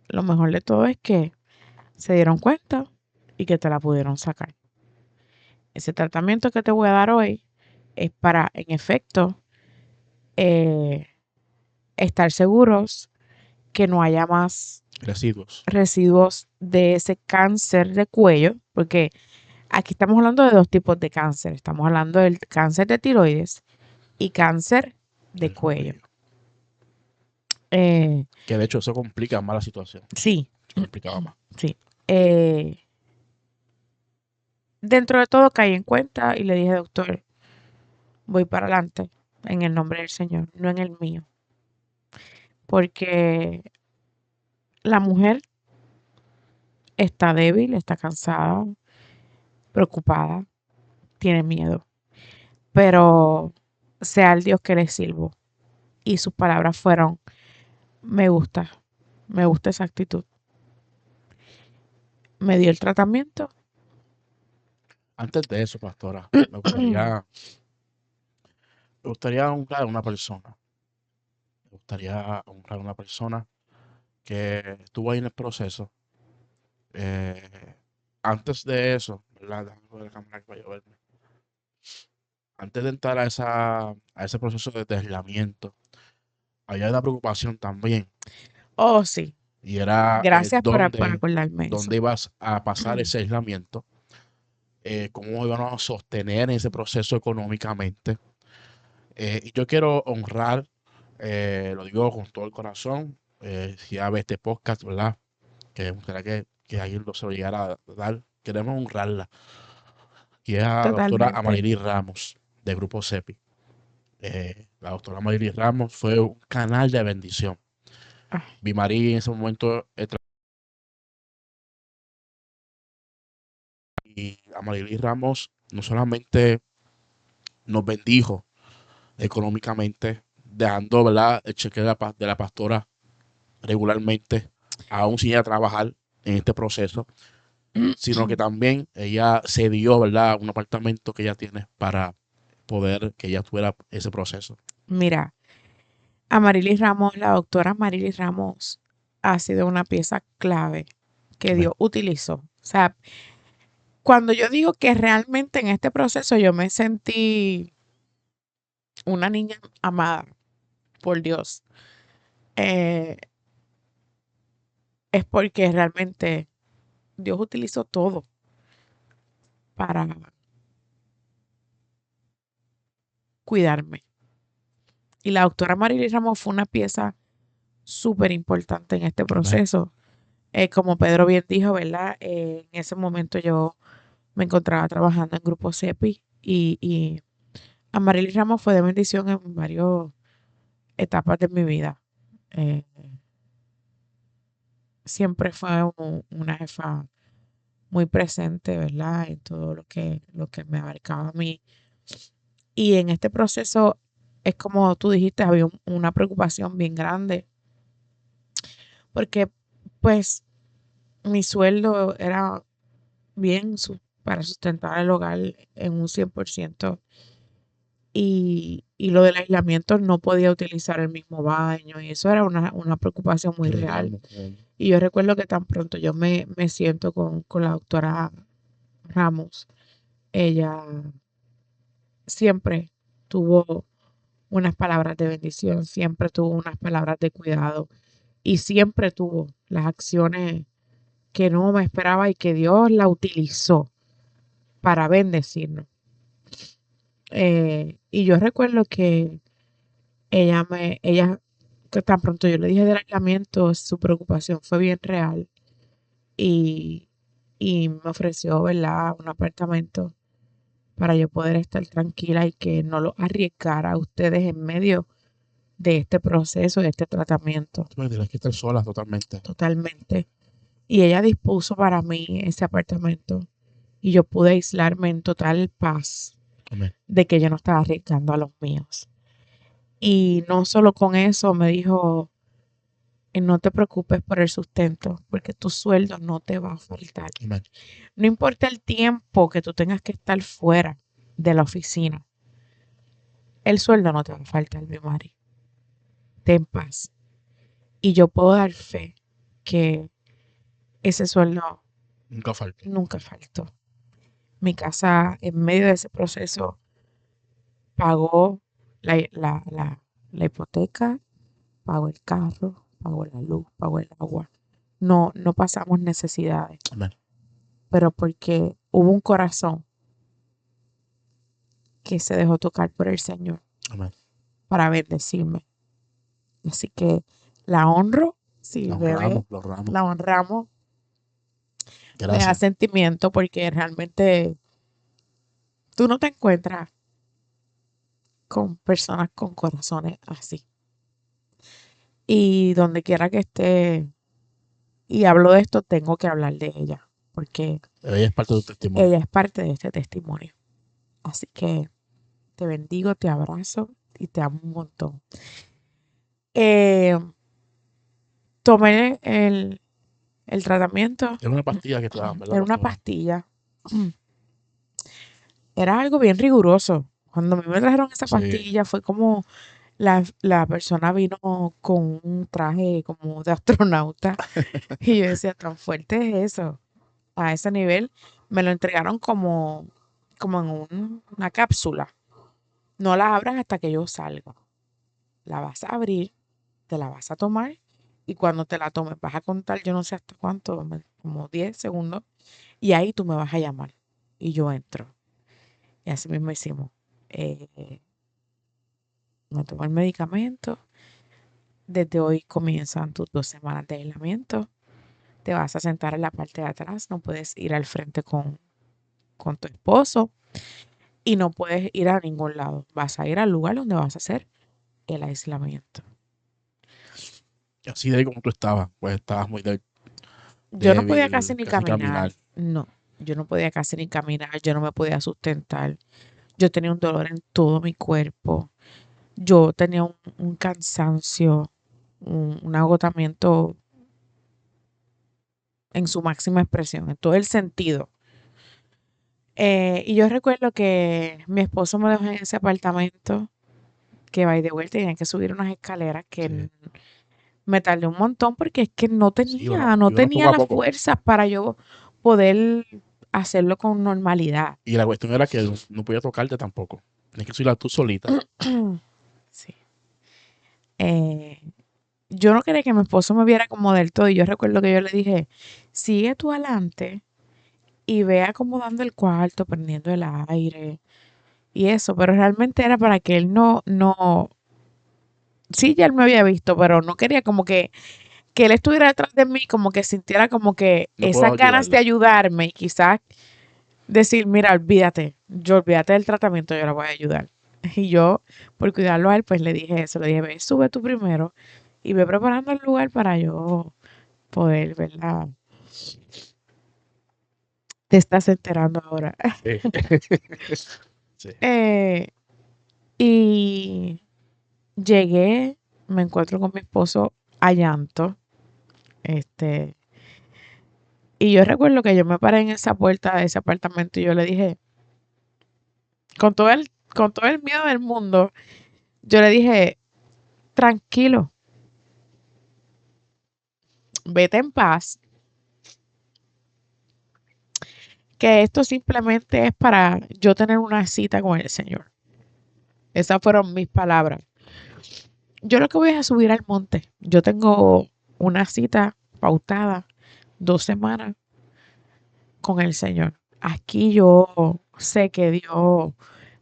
lo mejor de todo es que se dieron cuenta y que te la pudieron sacar. Ese tratamiento que te voy a dar hoy es para, en efecto, eh, estar seguros que no haya más Residuos. residuos de ese cáncer de cuello, porque aquí estamos hablando de dos tipos de cáncer. Estamos hablando del cáncer de tiroides y cáncer de Del cuello. cuello. Eh, Que de hecho eso complica más la situación. sí, Se complicaba más. sí. Dentro de todo caí en cuenta y le dije, doctor, voy para adelante en el nombre del Señor, no en el mío. Porque la mujer está débil, está cansada, preocupada, tiene miedo. Pero sea el Dios que le sirvo. Y sus palabras fueron, me gusta esa actitud. Me dio el tratamiento. Antes de eso, pastora, me gustaría honrar a una persona. Me gustaría honrar a una persona que estuvo ahí en el proceso. Eh, Antes de eso, ¿verdad? Déjame poner la cámara aquí para yo verme. Antes de entrar a ese proceso de aislamiento, había una preocupación también. Oh, sí. Y era Gracias por acordarme eso. dónde ibas a pasar ese aislamiento, cómo íbamos a sostener ese proceso económicamente. Y yo quiero honrar, lo digo con todo el corazón, si ya ve este podcast, ¿verdad? Que me gustaría que alguien se lo llegara a dar. Queremos honrarla. Y es a la doctora Totalmente. Amarili Ramos, de Grupo CEPI. La doctora Amarili Ramos fue un canal de bendición. Ah, María en ese momento y Amarili Ramos no solamente nos bendijo económicamente, dejando, ¿verdad?, el cheque de la pastora regularmente, aún sin ir a trabajar en este proceso, sino que también ella cedió, ¿verdad?, un apartamento que ella tiene para poder que ella tuviera ese proceso. Mira, Amarilis Ramos, la doctora Amarilis Ramos ha sido una pieza clave que Amén. Dios utilizó. O sea, cuando yo digo que realmente en este proceso yo me sentí una niña amada por Dios, eh, es porque realmente Dios utilizó todo para cuidarme. Y la doctora Amarilis Ramos fue una pieza súper importante en este Amén. proceso. Como Pedro bien dijo, ¿verdad? En ese momento yo me encontraba trabajando en Grupo CEPI y Amarilis Ramos fue de bendición en varias etapas de mi vida. Eh, Siempre fue una jefa muy presente, ¿verdad? En todo lo que me abarcaba a mí. Y en este proceso es como tú dijiste, había una preocupación bien grande porque pues mi sueldo era bien para sustentar el hogar en un 100%. Y lo del aislamiento no podía utilizar el mismo baño y eso era una preocupación muy real. Y yo recuerdo que tan pronto yo me siento con la doctora Ramos, ella siempre tuvo unas palabras de bendición, siempre tuvo unas palabras de cuidado y siempre tuvo las acciones que no me esperaba y que Dios la utilizó para bendecirnos. Y yo recuerdo que ella, que tan pronto yo le dije del aislamiento, su preocupación fue bien real y, y me ofreció, ¿verdad?, un apartamento para yo poder estar tranquila y que no lo arriesgara a ustedes en medio de este proceso, de este tratamiento, Tú me tienes que estar sola totalmente. totalmente. Y ella dispuso para mí ese apartamento y yo pude aislarme en total paz Amén. de que yo no estaba arriesgando a los míos. Y no solo con eso, me dijo, no te preocupes por el sustento, porque tu sueldo no te va a faltar. Amén. No importa el tiempo que tú tengas que estar fuera de la oficina, el sueldo no te va a faltar, mi Mari. Ten paz. Y yo puedo dar fe que ese sueldo Nunca falta. nunca faltó. Mi casa, en medio de ese proceso, pagó la hipoteca, pagó el carro, pago la luz, pago el agua. No pasamos necesidades, Amén. pero porque hubo un corazón que se dejó tocar por el Señor Amén. para bendecirme. Así que la honro, sí, Lo bebé, honramos, lo honramos. la honramos, me da Gracias. sentimiento porque realmente tú no te encuentras con personas con corazones así. Y donde quiera que esté y hablo de esto, tengo que hablar de ella, porque Ella es parte de tu testimonio. ella es parte de este testimonio. Así que te bendigo, te abrazo y te amo un montón. Eh, tomé el tratamiento, Es una pastilla que te dan, ¿verdad, era una pastora? pastilla, era algo bien riguroso. Cuando a mí me trajeron esa Sí. pastilla fue como la persona vino con un traje como de astronauta y yo decía, tan fuerte es eso, a ese nivel. Me lo entregaron como en una cápsula. No la abras hasta que yo salga. La vas a abrir, te la vas a tomar y cuando te la tomes vas a contar, yo no sé hasta cuánto, como 10 segundos, y ahí tú me vas a llamar y yo entro. Y así mismo hicimos. Eh, me tomo el medicamento. Desde hoy comienzan tus 2 semanas de aislamiento. Te vas a sentar en la parte de atrás. No puedes ir al frente con tu esposo y no puedes ir a ningún lado. Vas a ir al lugar donde vas a hacer el aislamiento. Así de ahí como tú estabas, pues estabas muy Yo no podía casi débil, ni casi caminar. caminar. No, yo no podía casi ni caminar. Yo no me podía sustentar. Yo tenía un dolor en todo mi cuerpo. Yo tenía un cansancio, un agotamiento en su máxima expresión, en todo el sentido. Y yo recuerdo que mi esposo me dejó en ese apartamento, que by the way tenía que subir unas escaleras Sí. me tardé un montón porque es que Sí, no y uno tenía poco a las poco. fuerzas para yo poder hacerlo con normalidad. Y la cuestión era que no podía tocarte tampoco. Tienes que subirla tú solita. Sí. Eh, yo no quería que mi esposo me viera como del todo y yo recuerdo que yo le dije, sigue tú adelante y ve acomodando el cuarto, prendiendo el aire y eso, pero realmente era para que él no, sí, ya él me había visto, pero no quería como que él estuviera detrás de mí, como que sintiera como que No puedo esas ganas de ayudarla. ayudarme y quizás decir, mira, olvídate del tratamiento, yo la voy a ayudar. Y yo, por cuidarlo a él, pues le dije eso, le dije, ve, sube tú primero y ve preparando el lugar para yo poder, ¿verdad? Te estás enterando ahora. Sí. Sí. Eh, y llegué, me encuentro con mi esposo a llanto, este, y yo recuerdo que yo me paré en esa puerta de ese apartamento y yo le dije, con todo el miedo del mundo, yo le dije, tranquilo, vete en paz, que esto simplemente es para yo tener una cita con el Señor. Esas fueron mis palabras. Yo lo que voy es a subir al monte. Yo tengo una cita pautada 2 semanas con el Señor. Aquí yo sé que Dios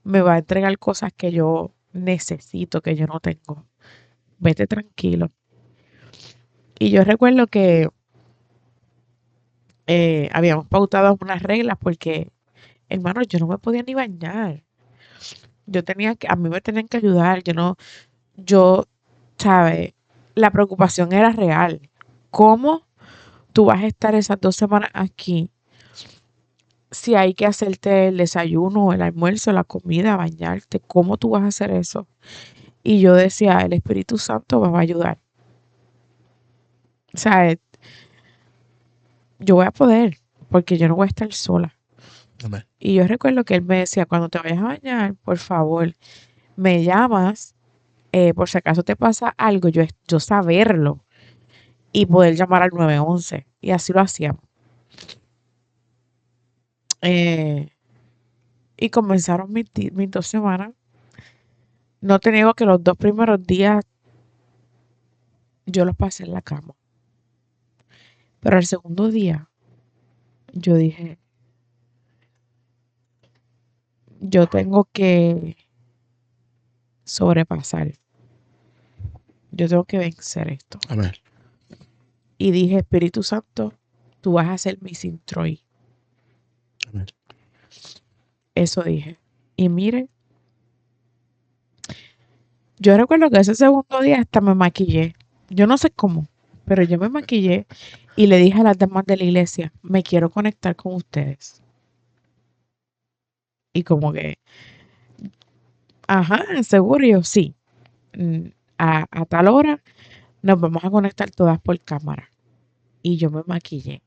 me va a entregar cosas que yo necesito, que yo no tengo. Vete tranquilo. Y yo recuerdo que habíamos pautado unas reglas porque, hermano, yo no me podía ni bañar. A mí me tenían que ayudar. Yo, ¿sabes? La preocupación era real. ¿Cómo tú vas a estar esas 2 semanas aquí si hay que hacerte el desayuno, el almuerzo, la comida, bañarte? ¿Cómo tú vas a hacer eso? Y yo decía, el Espíritu Santo me va a ayudar. O sea, yo voy a poder, porque yo no voy a estar sola. Amén. Y yo recuerdo que él me decía, cuando te vayas a bañar, por favor, me llamas, por si acaso te pasa algo, yo saberlo y poder llamar al 911. Y así lo hacíamos. Eh, y comenzaron mis 2 semanas. No te niego que los 2 primeros días yo los pasé en la cama. Pero al segundo día, yo dije, yo tengo que sobrepasar, yo tengo que vencer esto. Amén. Y dije, Espíritu Santo, tú vas a ser mi Sintroy. Amén. Eso dije. Y mire, yo recuerdo que ese segundo día hasta me maquillé. Yo no sé cómo, pero yo me maquillé y le dije a las damas de la iglesia, me quiero conectar con ustedes. Y como que, ajá, seguro, y yo sí. A tal hora nos vamos a conectar todas por cámara. Y yo me maquillé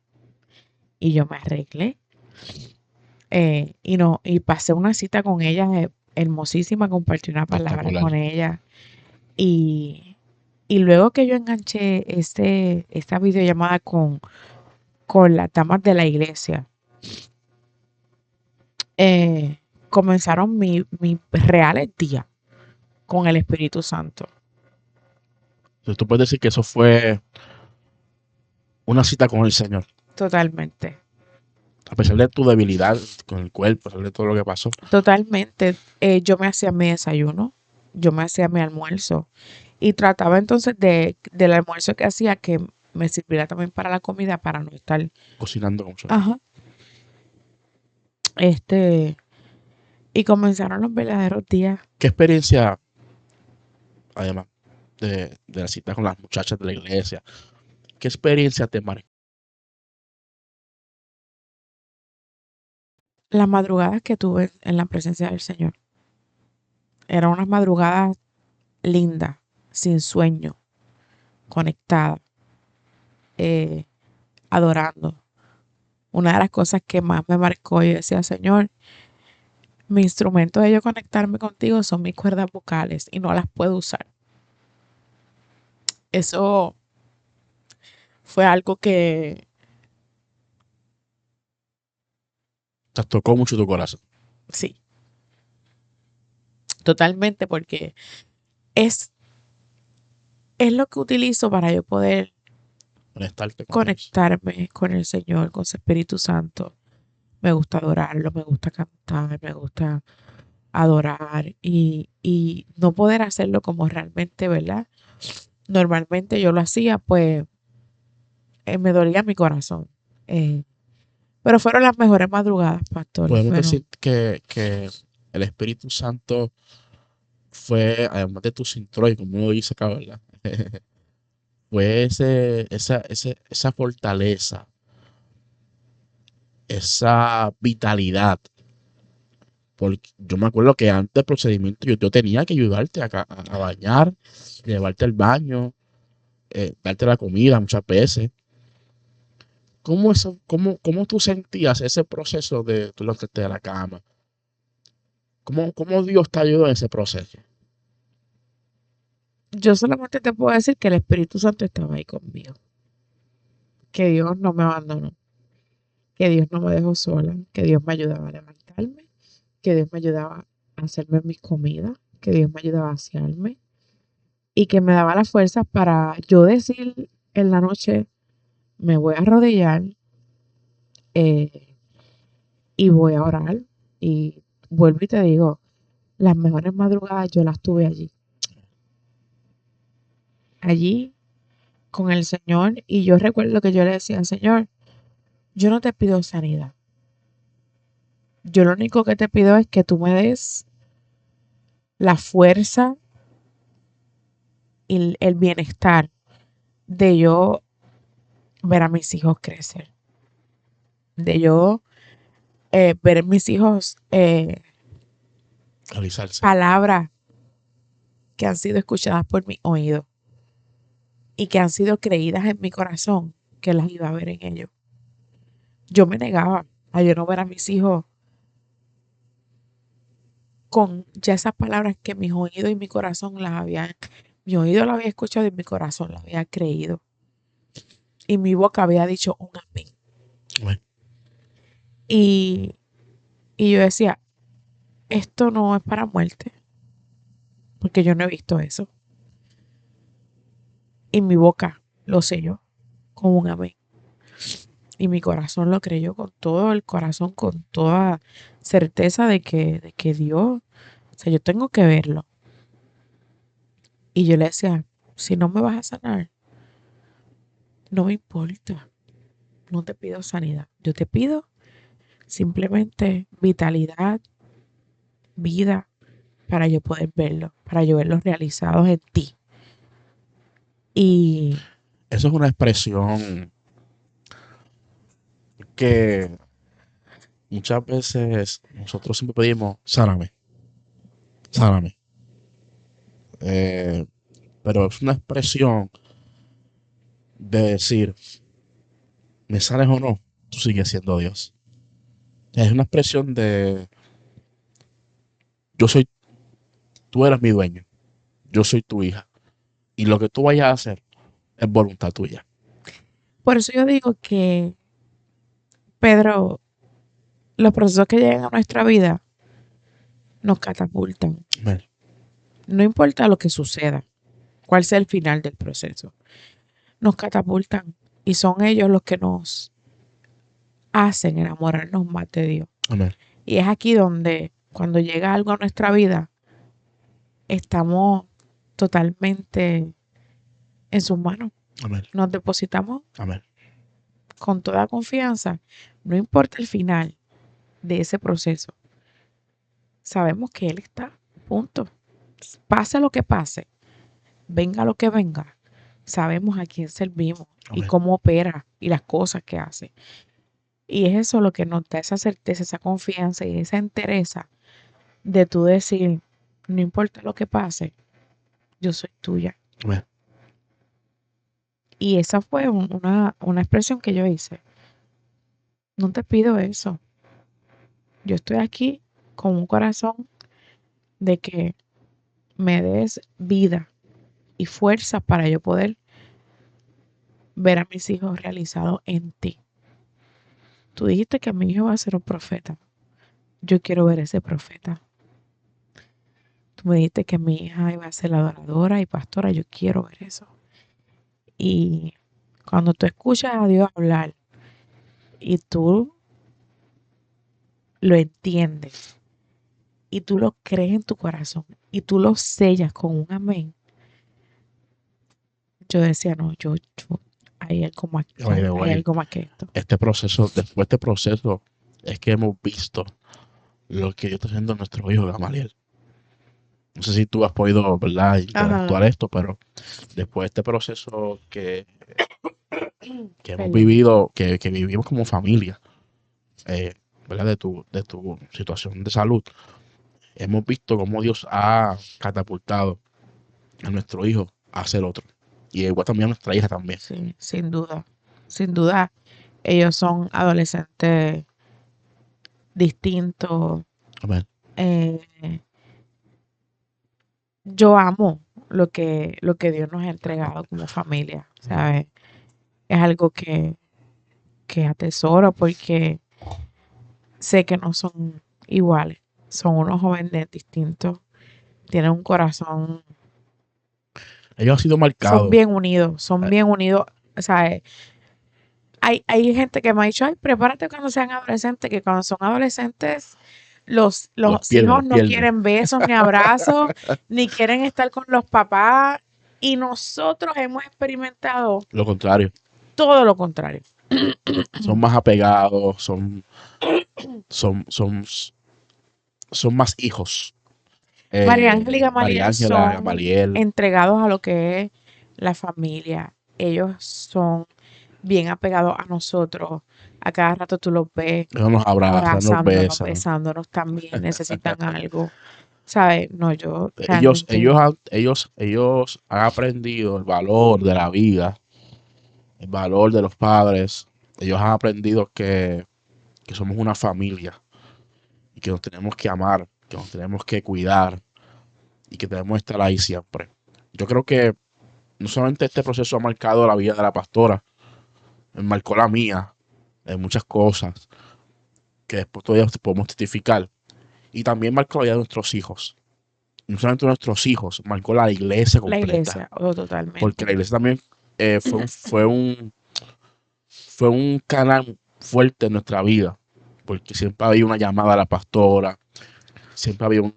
y yo me arreglé. Y pasé una cita con ella hermosísima, compartí una palabra Espectacular. con ella. Y, y luego que yo enganché esta videollamada con las damas de la iglesia, comenzaron mis reales días con el Espíritu Santo. Entonces, tú puedes decir que eso fue una cita con el Señor. Totalmente. A pesar de tu debilidad con el cuerpo, a pesar de todo lo que pasó. Totalmente. Yo me hacía mi desayuno, yo me hacía mi almuerzo y trataba entonces del almuerzo que hacía que me sirviera también para la comida para no estar. Cocinando con Señor. Ajá. Este, y comenzaron los verdaderos días. ¿Qué experiencia, además de la cita con las muchachas de la iglesia, qué experiencia te marcó? Las madrugadas que tuve en la presencia del Señor. Eran unas madrugadas lindas, sin sueño, conectadas, eh, adorando. Una de las cosas que más me marcó, yo decía, Señor, mi instrumento de yo conectarme contigo son mis cuerdas vocales y no las puedo usar. Eso fue algo que Te tocó mucho tu corazón. sí, totalmente, porque es, es lo que utilizo para yo poder Conectarte con Dios. conectarme con el Señor, con su Espíritu Santo. Me gusta adorarlo, me gusta cantar, me gusta adorar y no poder hacerlo como realmente, ¿verdad? Normalmente yo lo hacía, pues me dolía mi corazón. Eh, pero fueron las mejores madrugadas, pastor. Podemos Fueron decir que el Espíritu Santo fue, además de tu sintroy, como uno dice acá, ¿verdad? Fue esa fortaleza, esa vitalidad. Porque yo me acuerdo que antes del procedimiento yo tenía que ayudarte a bañar, llevarte al baño, darte la comida muchas veces. ¿Cómo tú sentías ese proceso de tú levantarte de la cama? ¿Cómo Dios te ayudó en ese proceso? yo solamente te puedo decir que el Espíritu Santo estaba ahí conmigo, que Dios no me abandonó, que Dios no me dejó sola, que Dios me ayudaba a levantarme, que Dios me ayudaba a hacerme mis comidas, que Dios me ayudaba a asearme y que me daba la fuerza para yo decir en la noche, me voy a arrodillar eh, y voy a orar. Y vuelvo y te digo, las mejores madrugadas yo las tuve allí, allí con el Señor. Y yo recuerdo que yo le decía, Señor, yo no te pido sanidad. Yo lo único que te pido es que tú me des la fuerza y el bienestar de yo ver a mis hijos crecer, de yo ver a mis hijos Realizarse. palabras que han sido escuchadas por mi oído y que han sido creídas en mi corazón, que las iba a ver en ellos. Yo me negaba a yo no ver a mis hijos con ya esas palabras que mis oídos y mi corazón mi oído la había escuchado y mi corazón la había creído. Y mi boca había dicho un amén. Bueno, Y, y yo decía, esto no es para muerte, porque yo no he visto eso. y mi boca lo selló con un amén. Y mi corazón lo creyó con todo el corazón, con toda certeza de que Dios, o sea, yo tengo que verlo. Y yo le decía, si no me vas a sanar, no me importa, no te pido sanidad. Yo te pido simplemente vitalidad, vida, para yo poder verlo, para yo verlos realizados en ti. Y Eso es una expresión que muchas veces nosotros siempre pedimos, sáname, sáname. Eh, pero es una expresión de decir, me sanes o no, tú sigues siendo Dios. Es una expresión de, yo soy, tú eres mi dueño, yo soy tu hija. Y lo que tú vayas a hacer es voluntad tuya. por eso yo digo que, Pedro, los procesos que llegan a nuestra vida nos catapultan. Amén. No importa lo que suceda, cuál sea el final del proceso, nos catapultan y son ellos los que nos hacen enamorarnos más de Dios. Amén. Y es aquí donde cuando llega algo a nuestra vida, estamos totalmente en sus manos. Amén. Nos depositamos Amén. con toda confianza. No importa el final de ese proceso. Sabemos que Él está, punto. Pase lo que pase, venga lo que venga. Sabemos a quién servimos y Amén. cómo opera y las cosas que hace. Y es eso lo que nos da esa certeza, esa confianza y esa entereza de tú decir, no importa lo que pase, yo soy tuya. Amén. Y esa fue una expresión que yo hice. No te pido eso. Yo estoy aquí con un corazón de que me des vida y fuerza para yo poder ver a mis hijos realizados en ti. Tú dijiste que mi hijo va a ser un profeta. Yo quiero ver ese profeta. Tú me dijiste que mi hija iba a ser la adoradora y pastora. Yo quiero ver eso. Y cuando tú escuchas a Dios hablar y tú lo entiendes y tú lo crees en tu corazón y tú lo sellas con un amén, yo decía, no, hay algo más, By the hay way, algo más que esto. este proceso, después de este proceso, es que hemos visto lo que Dios está haciendo en nuestro hijo Gamaliel. No sé si tú has podido, ¿verdad?, interactuar Ajá. esto, pero después de este proceso que hemos Perdón. vivido, que vivimos como familia, eh, ¿verdad?, de tu situación de salud, hemos visto cómo Dios ha catapultado a nuestro hijo a ser otro. Y igual también a nuestra hija también. Sí, sin duda. Sin duda, ellos son adolescentes distintos. Amén. Eh, yo amo lo que Dios nos ha entregado como familia, ¿sabes? Es algo que atesoro porque sé que no son iguales. Son unos jóvenes distintos. Tienen un corazón. Ellos han sido Son marcados. bien unidos. Son Eh, bien unidos. ¿Sabes? Hay gente que me ha dicho, ay, prepárate cuando sean adolescentes, que cuando son adolescentes, los los pierden, hijos los no pierden. quieren besos ni abrazos, ni quieren estar con los papás. Y nosotros hemos experimentado Lo contrario. todo lo contrario. Son más apegados, son, son, son más hijos. María Ángel y María Gamaliel Ángela, son Gamaliel, entregados a lo que es la familia. Ellos son bien apegados a nosotros. A cada rato tú los ves ellos nos abrazan, nos abrazándonos, besan. besándonos también, necesitan algo. ¿Sabes? No, yo Ellos, realmente, ellos han aprendido el valor de la vida, el valor de los padres. Ellos han aprendido que somos una familia y que nos tenemos que amar, que nos tenemos que cuidar y que debemos estar ahí siempre. Yo creo que no solamente este proceso ha marcado la vida de la pastora, marcó la mía en muchas cosas que después todavía podemos testificar y también marcó la vida de nuestros hijos. no solamente nuestros hijos, marcó la iglesia La completa. iglesia, Porque totalmente. la iglesia también fue un canal fuerte en nuestra vida. Porque siempre había una llamada a la pastora, siempre había un-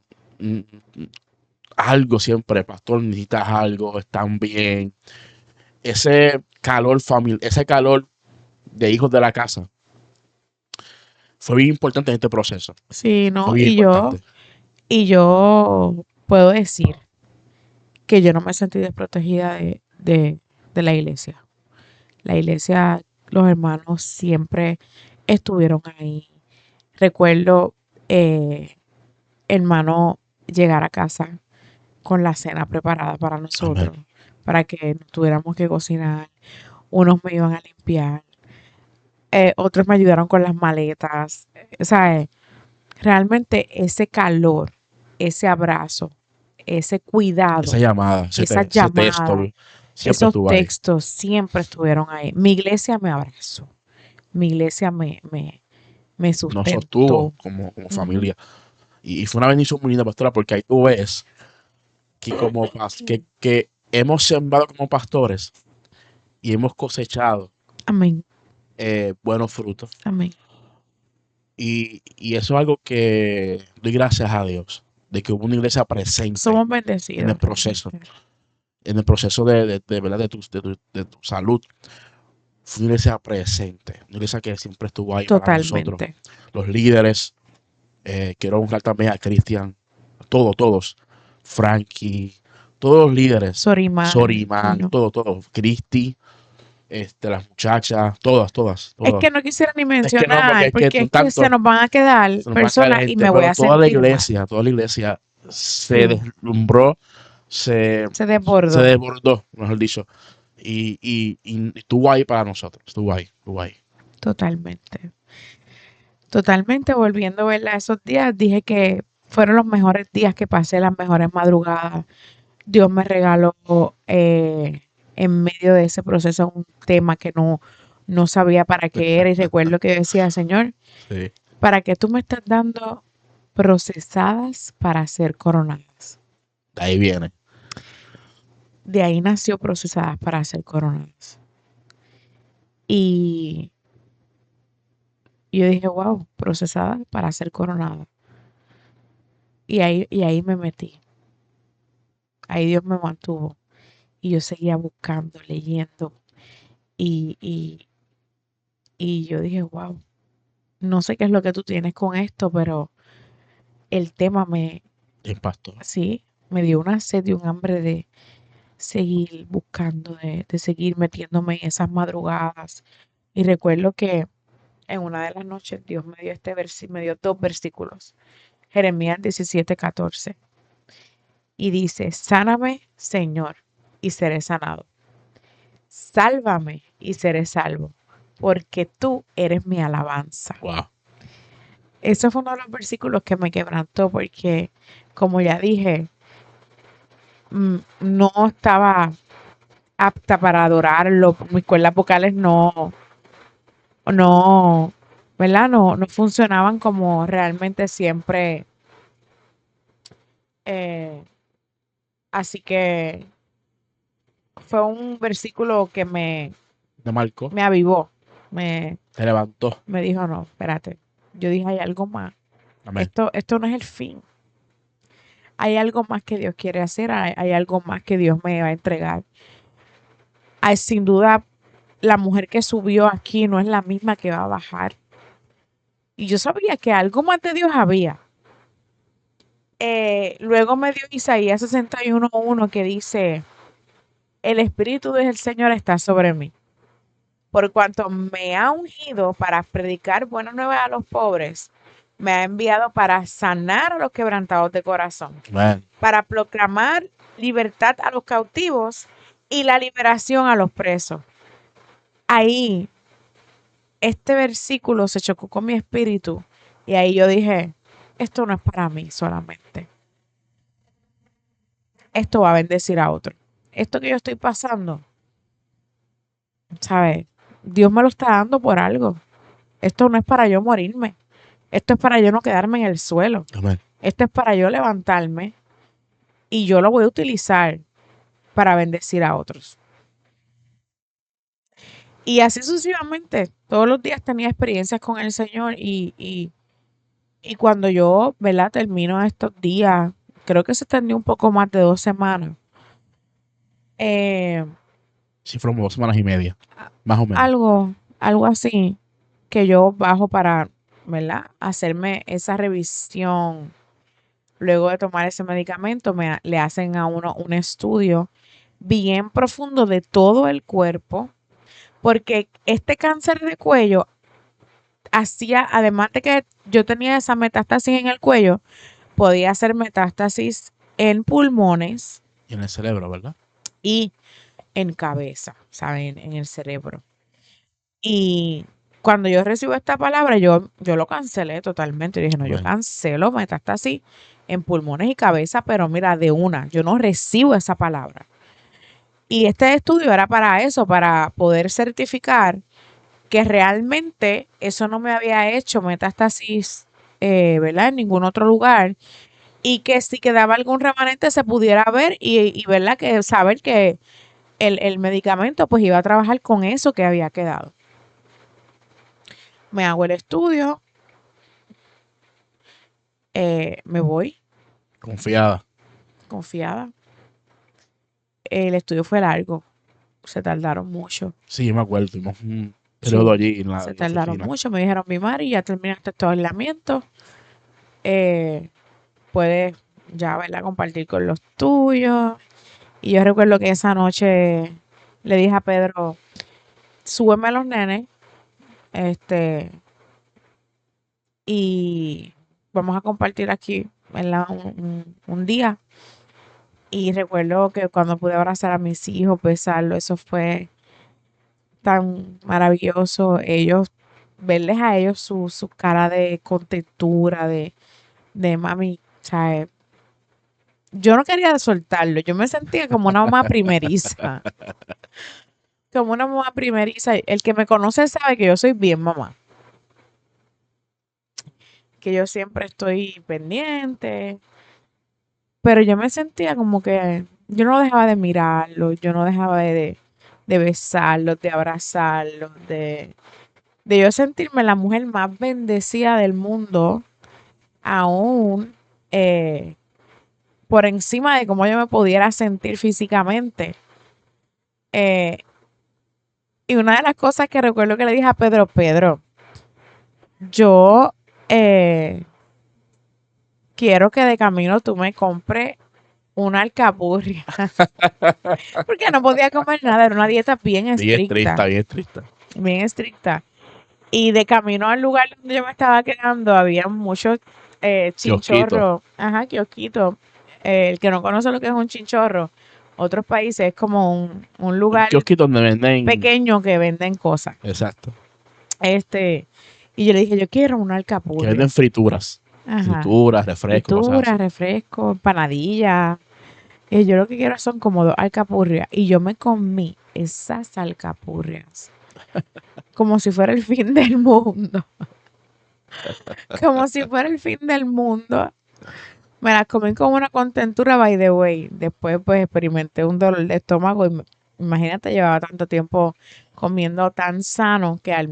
algo siempre, pastor, necesitas algo, están bien. Ese calor familiar, ese calor de hijos de la casa fue bien importante en este proceso. Sí, Fue ¿no? bien importante. Y yo puedo decir que yo no me sentí desprotegida de la iglesia. La iglesia, los hermanos siempre estuvieron ahí. Recuerdo, hermano, llegar a casa con la cena preparada para Amén. nosotros, para que no tuviéramos que cocinar. Unos me iban a limpiar, otros me ayudaron con las maletas. ¿Sabes? Realmente ese calor, ese abrazo, ese Esa cuidado, llamada, esas ese texto, llamadas, siempre esos estuvo ahí. textos siempre estuvieron ahí. Mi iglesia me abrazó, mi iglesia me Nos sostuvo sustentó. como Ujú. familia. Y fue una bendición muy linda, pastora, porque ahí tú ves que que hemos sembrado como pastores y hemos cosechado Amén, buenos frutos. amén. Y eso es algo que doy gracias a Dios, de que hubo una iglesia presente Somos en el bendecidos proceso, realmente. ¿verdad? De tu salud. Fue una iglesia presente, una iglesia que siempre estuvo ahí para nosotros. Totalmente. Los líderes, quiero honrar también a Cristian, todos, Frankie, todos los líderes, Sorimán, Sorimán, bueno. todo, Cristi, las muchachas, todas. Es que no quisiera ni Es que no, porque mencionar, es que porque tú es que se tanto, nos van a quedar se nos va a caer la personas y gente, me voy pero a sentir mal. toda la iglesia se Sí, deslumbró, se, se se desbordó. desbordó, mejor dicho, y estuvo ahí para nosotros, estuvo ahí. Totalmente. Totalmente, volviendo a verla esos días, dije que fueron los mejores días que pasé, las mejores madrugadas. Dios me regaló en medio de ese proceso un tema que no sabía para qué era y recuerdo que decía, Señor, Sí, ¿para qué tú me estás dando procesadas para ser coronadas? de ahí viene. De ahí nació procesadas para ser coronadas. Y yo dije, wow, procesadas para ser coronadas. Y ahí me metí. Ahí Dios me mantuvo. Y yo seguía buscando, leyendo. Y, y, y yo dije, wow, no sé qué es lo que tú tienes con esto, pero el tema El pastor. sí, me dio una sed y un hambre de seguir buscando, de seguir metiéndome en esas madrugadas. Y recuerdo que en una de las noches Dios me dio me dio dos versículos. Jeremías 17:14. Y dice, sáname, Señor, y seré sanado. Sálvame y seré salvo, porque tú eres mi alabanza. Wow. Ese fue uno de los versículos que me quebrantó porque, como ya dije, no estaba apta para adorarlo. Mis cuerdas vocales no, ¿verdad? No funcionaban como realmente siempre. eh, Así que fue un versículo que De Marco, me avivó. Me, se levantó. me dijo, no, espérate. Yo dije, hay algo más. Amén. Esto no es el fin. Hay algo más que Dios quiere hacer, hay algo más que Dios me va a entregar. Hay, sin duda, la mujer que subió aquí no es la misma que va a bajar. Y yo sabía que algo más de Dios había. Luego me dio Isaías 61:1 que dice, el Espíritu del Señor está sobre mí, por cuanto me ha ungido para predicar buenas nuevas a los pobres, me ha enviado para sanar a los quebrantados de corazón, Amén. para proclamar libertad a los cautivos y la liberación a los presos. Ahí, este versículo se chocó con mi espíritu y ahí yo dije, esto no es para mí solamente, esto va a bendecir a otro. Esto que yo estoy pasando, ¿sabes? Dios me lo está dando por algo. Esto no es para yo morirme. Esto es para yo no quedarme en el suelo. Amén. Esto es para yo levantarme y yo lo voy a utilizar para bendecir a otros. Y así sucesivamente, todos los días tenía experiencias con el Señor y cuando yo, ¿verdad? Termino estos días, creo que se extendió un poco más de 2 semanas. eh, Sí, fueron 2 semanas y media, más o menos. algo así, que yo bajo para, ¿verdad? Hacerme esa revisión. Luego de tomar ese medicamento, le hacen a uno un estudio bien profundo de todo el cuerpo, porque este cáncer de cuello hacía, además de que yo tenía esa metástasis en el cuello, podía hacer metástasis en pulmones Y en el cerebro, ¿verdad? y en cabeza, ¿saben? En el cerebro. Y cuando yo recibo esta palabra, yo lo cancelé totalmente. Yo dije, no, yo Bueno, cancelo metástasis en pulmones y cabeza, pero mira, de una, yo no recibo esa palabra. Y este estudio era para eso, para poder certificar que realmente eso no me había hecho metástasis, ¿verdad? En ningún otro lugar. Y que si quedaba algún remanente se pudiera ver ¿verdad? Que saber que el medicamento pues iba a trabajar con eso que había quedado. Me hago el estudio, me voy confiada. confiada. El estudio fue largo, se tardaron mucho. Sí, yo me acuerdo, tuvimos un periodo Sí, allí en la, se en la tardaron oficina. mucho. Me dijeron, mi Mari, ya terminaste tu aislamiento. eh, Puedes ya, ¿verdad? Compartir con los tuyos. Y yo recuerdo que esa noche le dije a Pedro, súbeme a los nenes, este, y vamos a compartir aquí, ¿verdad? Un día. Y recuerdo que cuando pude abrazar a mis hijos, besarlos, eso fue tan maravilloso. Verles a ellos su cara de contentura, de mami, o sea, yo no quería soltarlo, yo me sentía como una mamá primeriza, como una mamá primeriza. El que me conoce sabe que yo soy bien mamá, que yo siempre estoy pendiente, pero yo me sentía como que yo no dejaba de mirarlos, yo no dejaba de besarlos, de abrazarlos, de yo sentirme la mujer más bendecida del mundo, aún por encima de cómo yo me pudiera sentir físicamente. Eh, y una de las cosas que recuerdo que le dije a Pedro, Pedro, yo quiero que de camino tú me compres una alcapurria, porque no podía comer nada, era una dieta Bien estricta. bien estricta. Y de camino al lugar donde yo me estaba quedando, había muchos Kiosquito. chinchorros, ajá, kiosquitos. El que no conoce lo que es un chinchorro, otros países es como un Un lugar kiosquito donde venden. pequeño que venden cosas. Exacto. Este, y yo le dije, yo quiero una Que alcapurria. venden frituras. Ajá. Frituras, refrescos, cosas Frituras, así. refresco, empanadillas. Y yo lo que quiero son como 2 alcapurrias. Y yo me comí esas alcapurrias como si fuera el fin del mundo. Como si fuera el fin del mundo. Me las comí con una contentura, by the way. Después, pues, experimenté un dolor de estómago. Imagínate, llevaba tanto tiempo comiendo tan sano que Ah,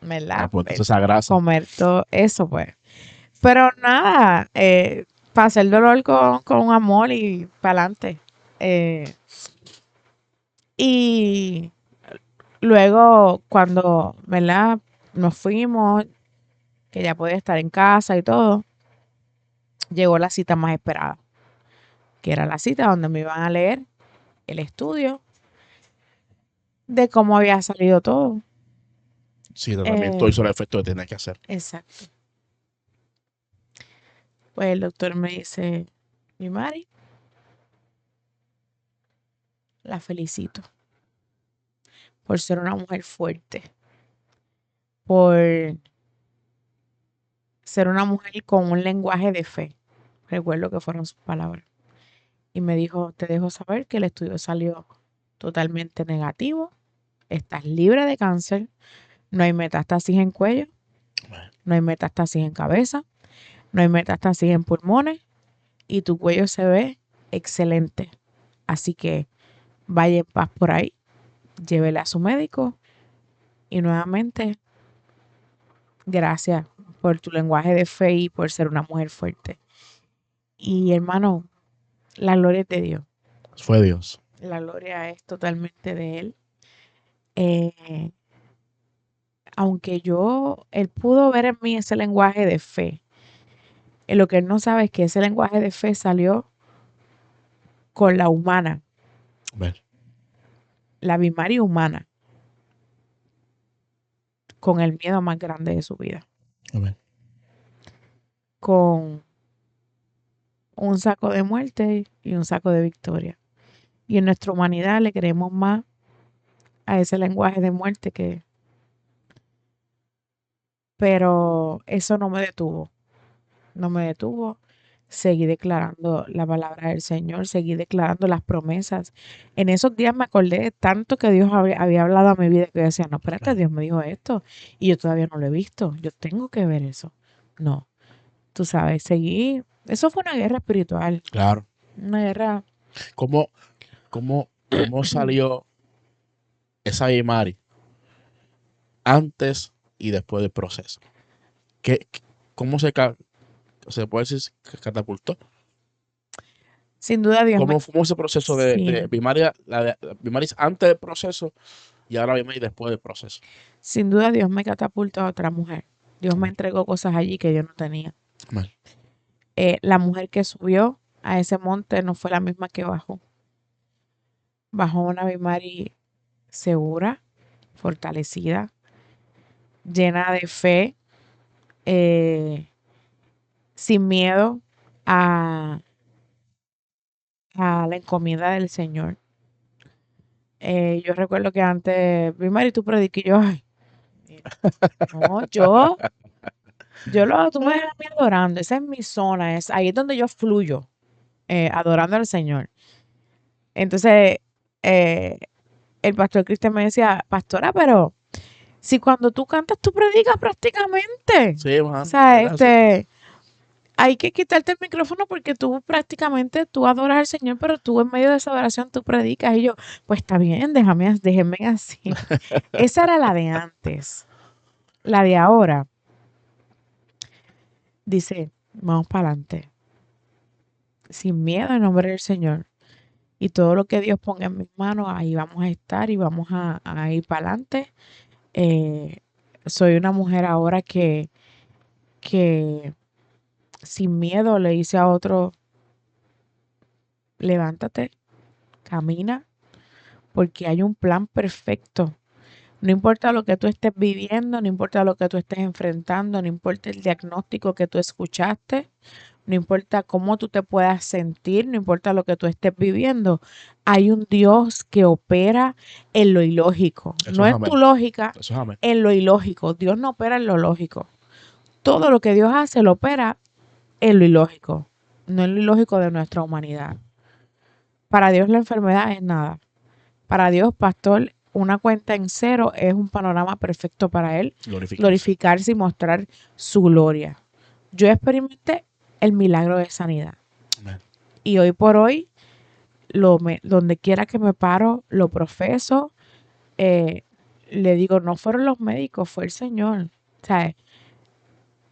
¿verdad? pues entonces esa grasa. Comer todo eso, pues. Pero nada, pasé el dolor con amor y para adelante. Y luego, cuando, ¿verdad? Nos fuimos, que ya podía estar en casa y todo, llegó la cita más esperada, que era la cita donde me iban a leer el estudio de cómo había salido todo. Sí, el tratamiento Eh, hizo el efecto que tenía que hacer. exacto. Pues el doctor me dice, mi Mari, la felicito por ser una mujer fuerte, por ser una mujer con un lenguaje de fe. Recuerdo que fueron sus palabras. Y me dijo, te dejo saber que el estudio salió totalmente negativo. Estás libre de cáncer. No hay metástasis en cuello. No hay metástasis en cabeza. No hay metástasis en pulmones. Y tu cuello se ve excelente. Así que vaya en paz por ahí, llévela a su médico y nuevamente, gracias por tu lenguaje de fe y por ser una mujer fuerte. Y hermano, la gloria es de Dios. Fue Dios. La gloria es totalmente de Él. Eh, aunque Él pudo ver en mí ese lenguaje de fe. Lo que Él no sabe es que ese lenguaje de fe salió con la humana, Amén. la Bimari humana, con el miedo más grande de su vida, Amén. con un saco de muerte y un saco de victoria. Y en nuestra humanidad le creemos más a ese lenguaje de muerte que... Pero eso no me detuvo, no me detuvo. Seguí declarando la palabra del Señor, seguí declarando las promesas. En esos días me acordé de tanto que Dios había hablado a mi vida que yo decía, no, espérate, Amén. Dios me dijo esto y yo todavía no lo he visto, yo tengo que ver eso. No, tú sabes, seguí. Eso fue una guerra espiritual, Claro. una guerra. ¿Cómo, cómo salió esa Mari antes y después del proceso? ¿Qué, cómo se puede decir que catapultó? Sin duda Dios me... ¿Cómo fue ese proceso de Sí, Bimaria, la Bimaris antes del proceso y ahora Bimaris después del proceso? sin duda Dios me catapultó a otra mujer. Dios me Amén. entregó cosas allí que yo no tenía. Amén. La mujer que subió a ese monte no fue la misma que bajó. Bajó una Bimari segura, fortalecida, llena de fe, eh, sin miedo a, a la encomienda del Señor. Yo recuerdo que antes, Bimari, tú prediqué y yo, ay, mira, no, tú me dejas a mí adorando, esa es mi zona, ahí es donde yo fluyo, adorando al Señor. Entonces, eh, el pastor Cristian me decía, pastora, pero si cuando tú cantas, tú predicas prácticamente. Sí, O man, sea, era así. hay que quitarte el micrófono porque tú prácticamente, tú adoras al Señor, pero tú en medio de esa adoración tú predicas. Y yo, pues está bien, déjenme así. Esa era la de antes. La de ahora, dice, vamos para adelante, sin miedo en nombre del Señor. Y todo lo que Dios ponga en mis manos, ahí vamos a estar y vamos a ir para adelante. Soy una mujer ahora que sin miedo le dice a otro, levántate, camina, porque hay un plan perfecto. No importa lo que tú estés viviendo, no importa lo que tú estés enfrentando, no importa el diagnóstico que tú escuchaste, no importa cómo tú te puedas sentir, no importa lo que tú estés viviendo, hay un Dios que opera en lo ilógico. Eso No es en tu amén. lógica, Eso es amén. en lo ilógico. Dios no opera en lo lógico. Todo lo que Dios hace lo opera en lo ilógico, no en lo ilógico de nuestra humanidad. Para Dios la enfermedad es nada. Para Dios, pastor, una cuenta en cero es un panorama perfecto para Él Glorificarse. glorificarse y mostrar su gloria. Yo experimenté el milagro de sanidad Amén. y hoy por hoy, donde quiera que me paro, lo profeso, eh, le digo, no fueron los médicos, fue el Señor. O sea,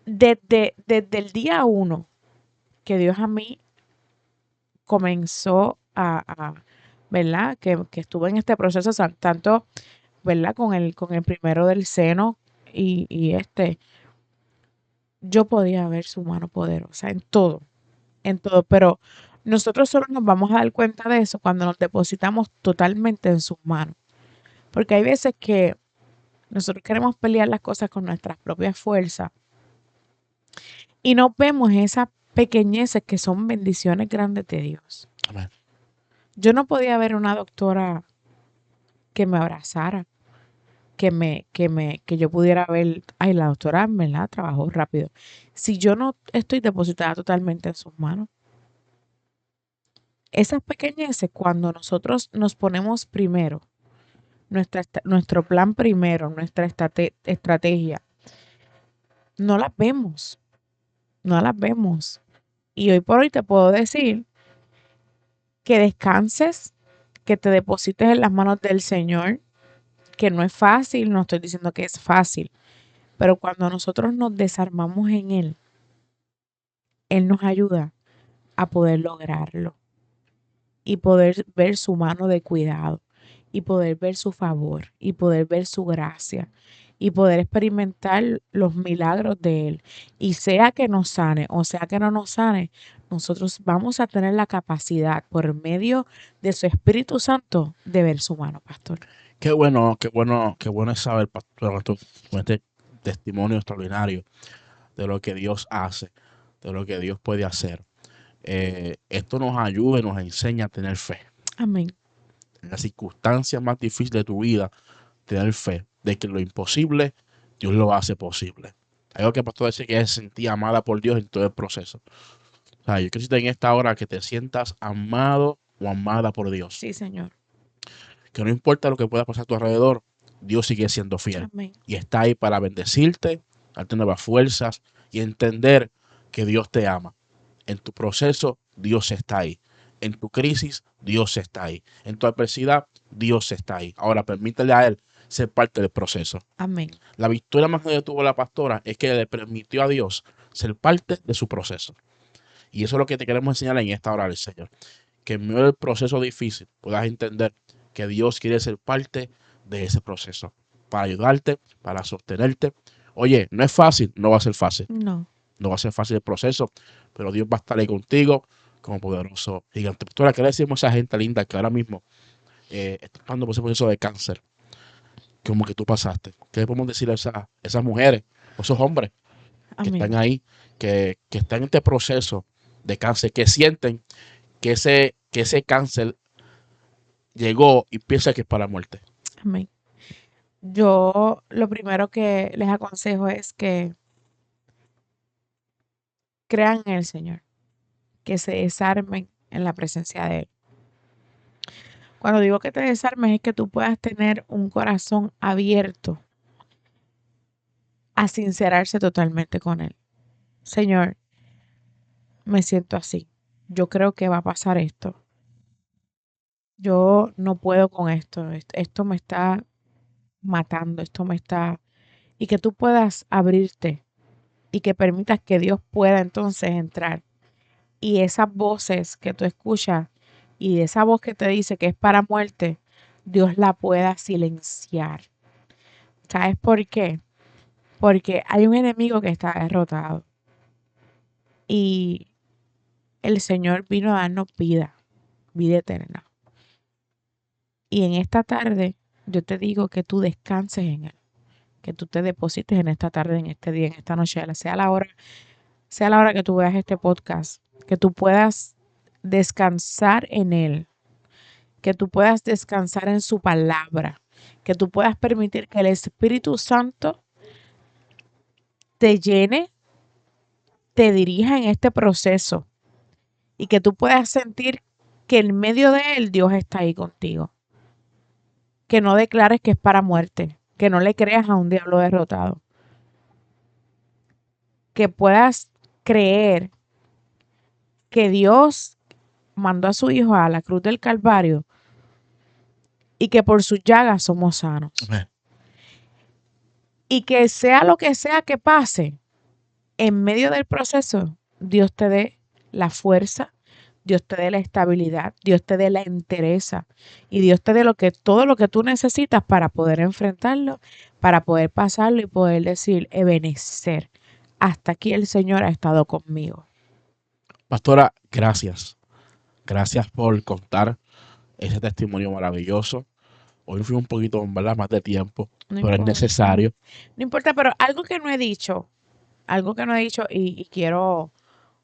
desde el día uno que Dios a mí comenzó ¿verdad? Que estuve en este proceso tanto, ¿verdad? Con el primero del seno y yo podía ver su mano poderosa en todo, pero nosotros solo nos vamos a dar cuenta de eso cuando nos depositamos totalmente en sus manos, porque hay veces que nosotros queremos pelear las cosas con nuestras propias fuerzas y no vemos esas pequeñeces que son bendiciones grandes de Dios. Amén. Yo no podía ver una doctora que me abrazara, que yo pudiera ver, ay, la doctora, ¿verdad? Trabajó rápido. Si yo no estoy depositada totalmente en sus manos, esas pequeñeces, cuando nosotros nos ponemos primero, nuestro plan primero, nuestra estrategia, no las vemos, no las vemos. Y hoy por hoy te puedo decir que descanses, que te deposites en las manos del Señor, que no es fácil, no estoy diciendo que es fácil, pero cuando nosotros nos desarmamos en Él nos ayuda a poder lograrlo y poder ver su mano de cuidado y poder ver su favor y poder ver su gracia y poder experimentar los milagros de Él. Y sea que nos sane o sea que no nos sane, nosotros vamos a tener la capacidad por medio de su Espíritu Santo de ver su mano, pastor. Qué bueno, qué bueno, qué bueno es saber, pastor, con este testimonio extraordinario de lo que Dios hace, de lo que Dios puede hacer. Esto nos ayuda y nos enseña a tener fe. Amén. En las circunstancias más difíciles de tu vida, tener fe de que lo imposible, Dios lo hace posible. Algo que el pastor decía que ella se sentía amada por Dios en todo el proceso. O sea, yo quiero decirte en esta hora que te sientas amado o amada por Dios. Sí, Señor. Que no importa lo que pueda pasar a tu alrededor, Dios sigue siendo fiel. Amén. Y está ahí para bendecirte, darte nuevas fuerzas y entender que Dios te ama. En tu proceso, Dios está ahí. En tu crisis, Dios está ahí. En tu adversidad, Dios está ahí. Ahora permítele a Él ser parte del proceso. Amén. La victoria más grande que tuvo la pastora es que le permitió a Dios ser parte de su proceso. Y eso es lo que te queremos enseñar en esta hora del Señor. Que en medio del proceso difícil puedas entender que Dios quiere ser parte de ese proceso. Para ayudarte, para sostenerte. Oye, no es fácil, no va a ser fácil. No. No va a ser fácil el proceso, pero Dios va a estar ahí contigo como poderoso gigante. Pastora, ¿qué le decimos a esa gente linda que ahora mismo está pasando por ese proceso de cáncer? Como que tú pasaste. ¿Qué le podemos decir a esas mujeres o esos hombres que Amén. están ahí, que están en este proceso de cáncer, que sienten que ese cáncer llegó y piensa que es para la muerte? Amén. Yo lo primero que les aconsejo es que crean en el Señor, que se desarmen en la presencia de Él. Cuando digo que te desarmes es que tú puedas tener un corazón abierto a sincerarse totalmente con Él. Señor, me siento así. Yo creo que va a pasar esto. Yo no puedo con esto. Esto me está matando, esto me está... Y que tú puedas abrirte y que permitas que Dios pueda entonces entrar. Y esas voces que tú escuchas y esa voz que te dice que es para muerte, Dios la pueda silenciar. ¿Sabes por qué? Porque hay un enemigo que está derrotado y el Señor vino a darnos vida eterna. Y en esta tarde yo te digo que tú descanses en Él, que tú te deposites en esta tarde, en este día, en esta noche, sea la hora que tú veas este podcast, que tú puedas descansar en Él, que tú puedas descansar en su palabra, que tú puedas permitir que el Espíritu Santo te llene, te dirija en este proceso y que tú puedas sentir que en medio de él Dios está ahí contigo. Que no declares que es para muerte, que no le creas a un diablo derrotado. Que puedas creer que Dios mandó a su Hijo a la cruz del Calvario y que por sus llagas somos sanos. Amén. Y que sea lo que sea que pase, en medio del proceso, Dios te dé la fuerza, Dios te dé la estabilidad, Dios te dé la entereza y Dios te dé todo lo que tú necesitas para poder enfrentarlo, para poder pasarlo y poder decir, Ebenezer, hasta aquí el Señor ha estado conmigo. Pastora, gracias. Gracias por contar ese testimonio maravilloso. Hoy fui un poquito, ¿verdad?, más de tiempo, No pero es importa, necesario. no importa, pero algo que no he dicho y quiero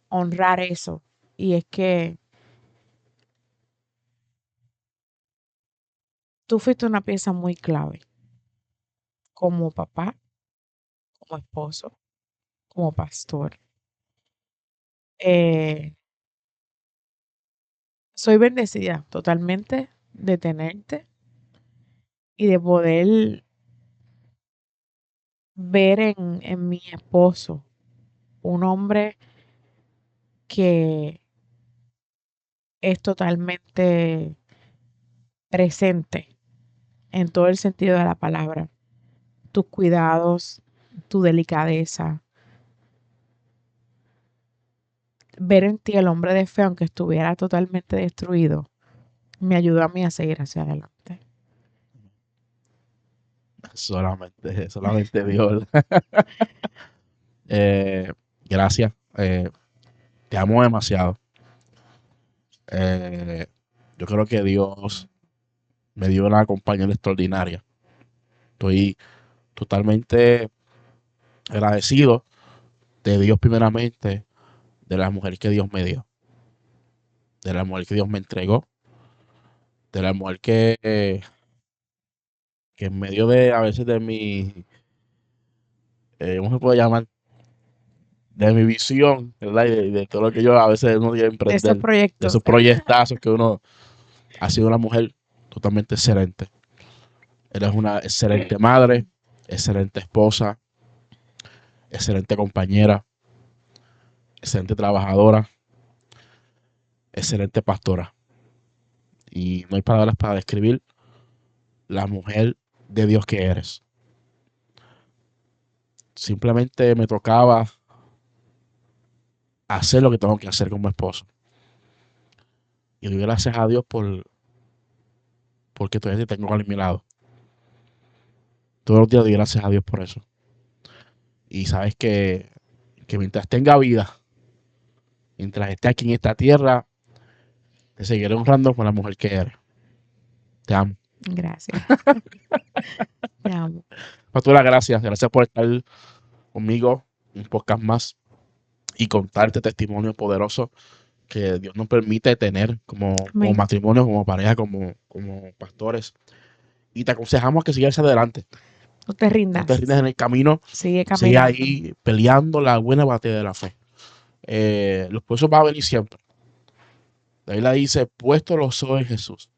honrar eso, y es que tú fuiste una pieza muy clave como papá, como esposo, como pastor. Eh, Soy bendecida totalmente de tenerte y de poder ver en mi esposo un hombre que es totalmente presente en todo el sentido de la palabra. Tus cuidados, tu delicadeza, ver en ti el hombre de fe, aunque estuviera totalmente destruido, me ayudó a mí a seguir hacia adelante. Solamente Dios. Gracias. Te amo demasiado. Yo creo que Dios me dio una compañera extraordinaria. Estoy totalmente agradecido de Dios primeramente, de la mujer que Dios me dio, de la mujer que Dios me entregó, de la mujer que en medio de a veces de mi, ¿cómo se puede llamar? De mi visión, ¿verdad? Y de todo lo que yo a veces uno quiere De esos emprender, de proyectos. esos proyectazos que uno ha sido una mujer totalmente excelente. Eres una excelente madre, excelente esposa, excelente compañera, excelente trabajadora, excelente pastora. Y no hay palabras para describir la mujer de Dios que eres. Simplemente me tocaba hacer lo que tengo que hacer como esposo. Y doy gracias a Dios porque todavía te tengo a mi lado. Todos los días doy gracias a Dios por eso. Y sabes que mientras tenga vida, mientras esté aquí en esta tierra, te seguiré honrando con la mujer que eres. Te amo. Gracias. Te amo. Pastora, gracias. Gracias por estar conmigo un podcast más y contarte testimonio poderoso que Dios nos permite tener como Amén. matrimonio, como pareja, como pastores. Y te aconsejamos que sigas adelante. No te No rindas. te rindas en el camino. Sigue Sigue caminando. ahí peleando la buena batalla de la fe. Los puestos van a venir siempre. La Biblia dice, puesto los ojos en Jesús,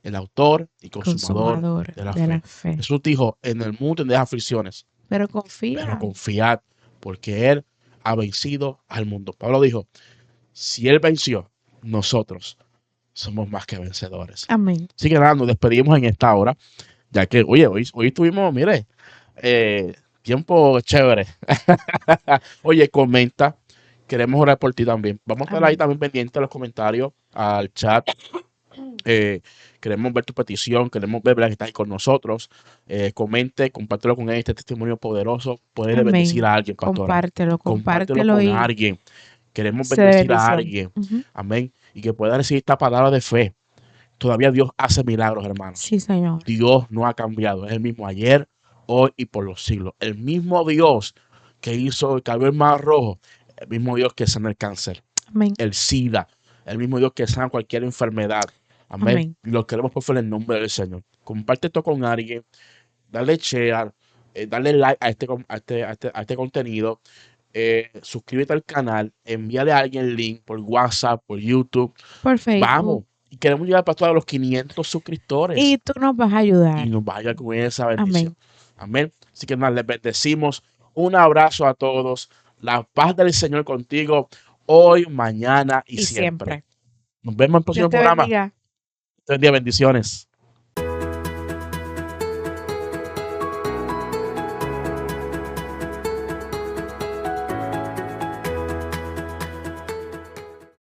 el autor y consumador Consumador de la de la fe. fe. Jesús dijo, en el mundo tendréis aflicciones, Pero pero confía. confiad, porque Él ha vencido al mundo. Pablo dijo, si Él venció, nosotros somos más que vencedores. Amén. Así que nada, nos despedimos en esta hora, ya que, oye, hoy tuvimos, mire, tiempo chévere. Oye, comenta. Queremos orar por ti también. Vamos a estar ahí Amén. también pendientes a los comentarios, al chat. Queremos ver tu petición, queremos ver, ¿verdad?, que estás ahí con nosotros. Comente, compártelo con él, este testimonio poderoso. Puede bendecir Amén. a alguien, pastora. Compártelo, Compártelo compártelo con y alguien. Queremos sé de bendecir a bendición. alguien. Ujú. Amén. Y que pueda recibir esta palabra de fe. Todavía Dios hace milagros, hermanos. Sí, Señor. Dios no ha cambiado. Es el mismo ayer, hoy y por los siglos. El mismo Dios que hizo el cabello mar rojo. El mismo Dios que sana el cáncer, Amén. el SIDA. El mismo Dios que sana cualquier enfermedad. Amén. Amén. Y lo queremos por fe en el nombre del Señor. Comparte esto con alguien. Dale share. Dale like a este contenido. Suscríbete al canal. Envíale a alguien el link por WhatsApp, por YouTube. Por Facebook. Vamos. Y queremos llegar para todos los 500 suscriptores. Y tú nos vas a ayudar. Y nos vaya con esa bendición. Amén. Amén. Así que nada, les bendecimos. Un abrazo a todos. La paz del Señor contigo hoy, mañana y siempre. Nos vemos en el próximo Dios te programa. bendiga. Bendiciones.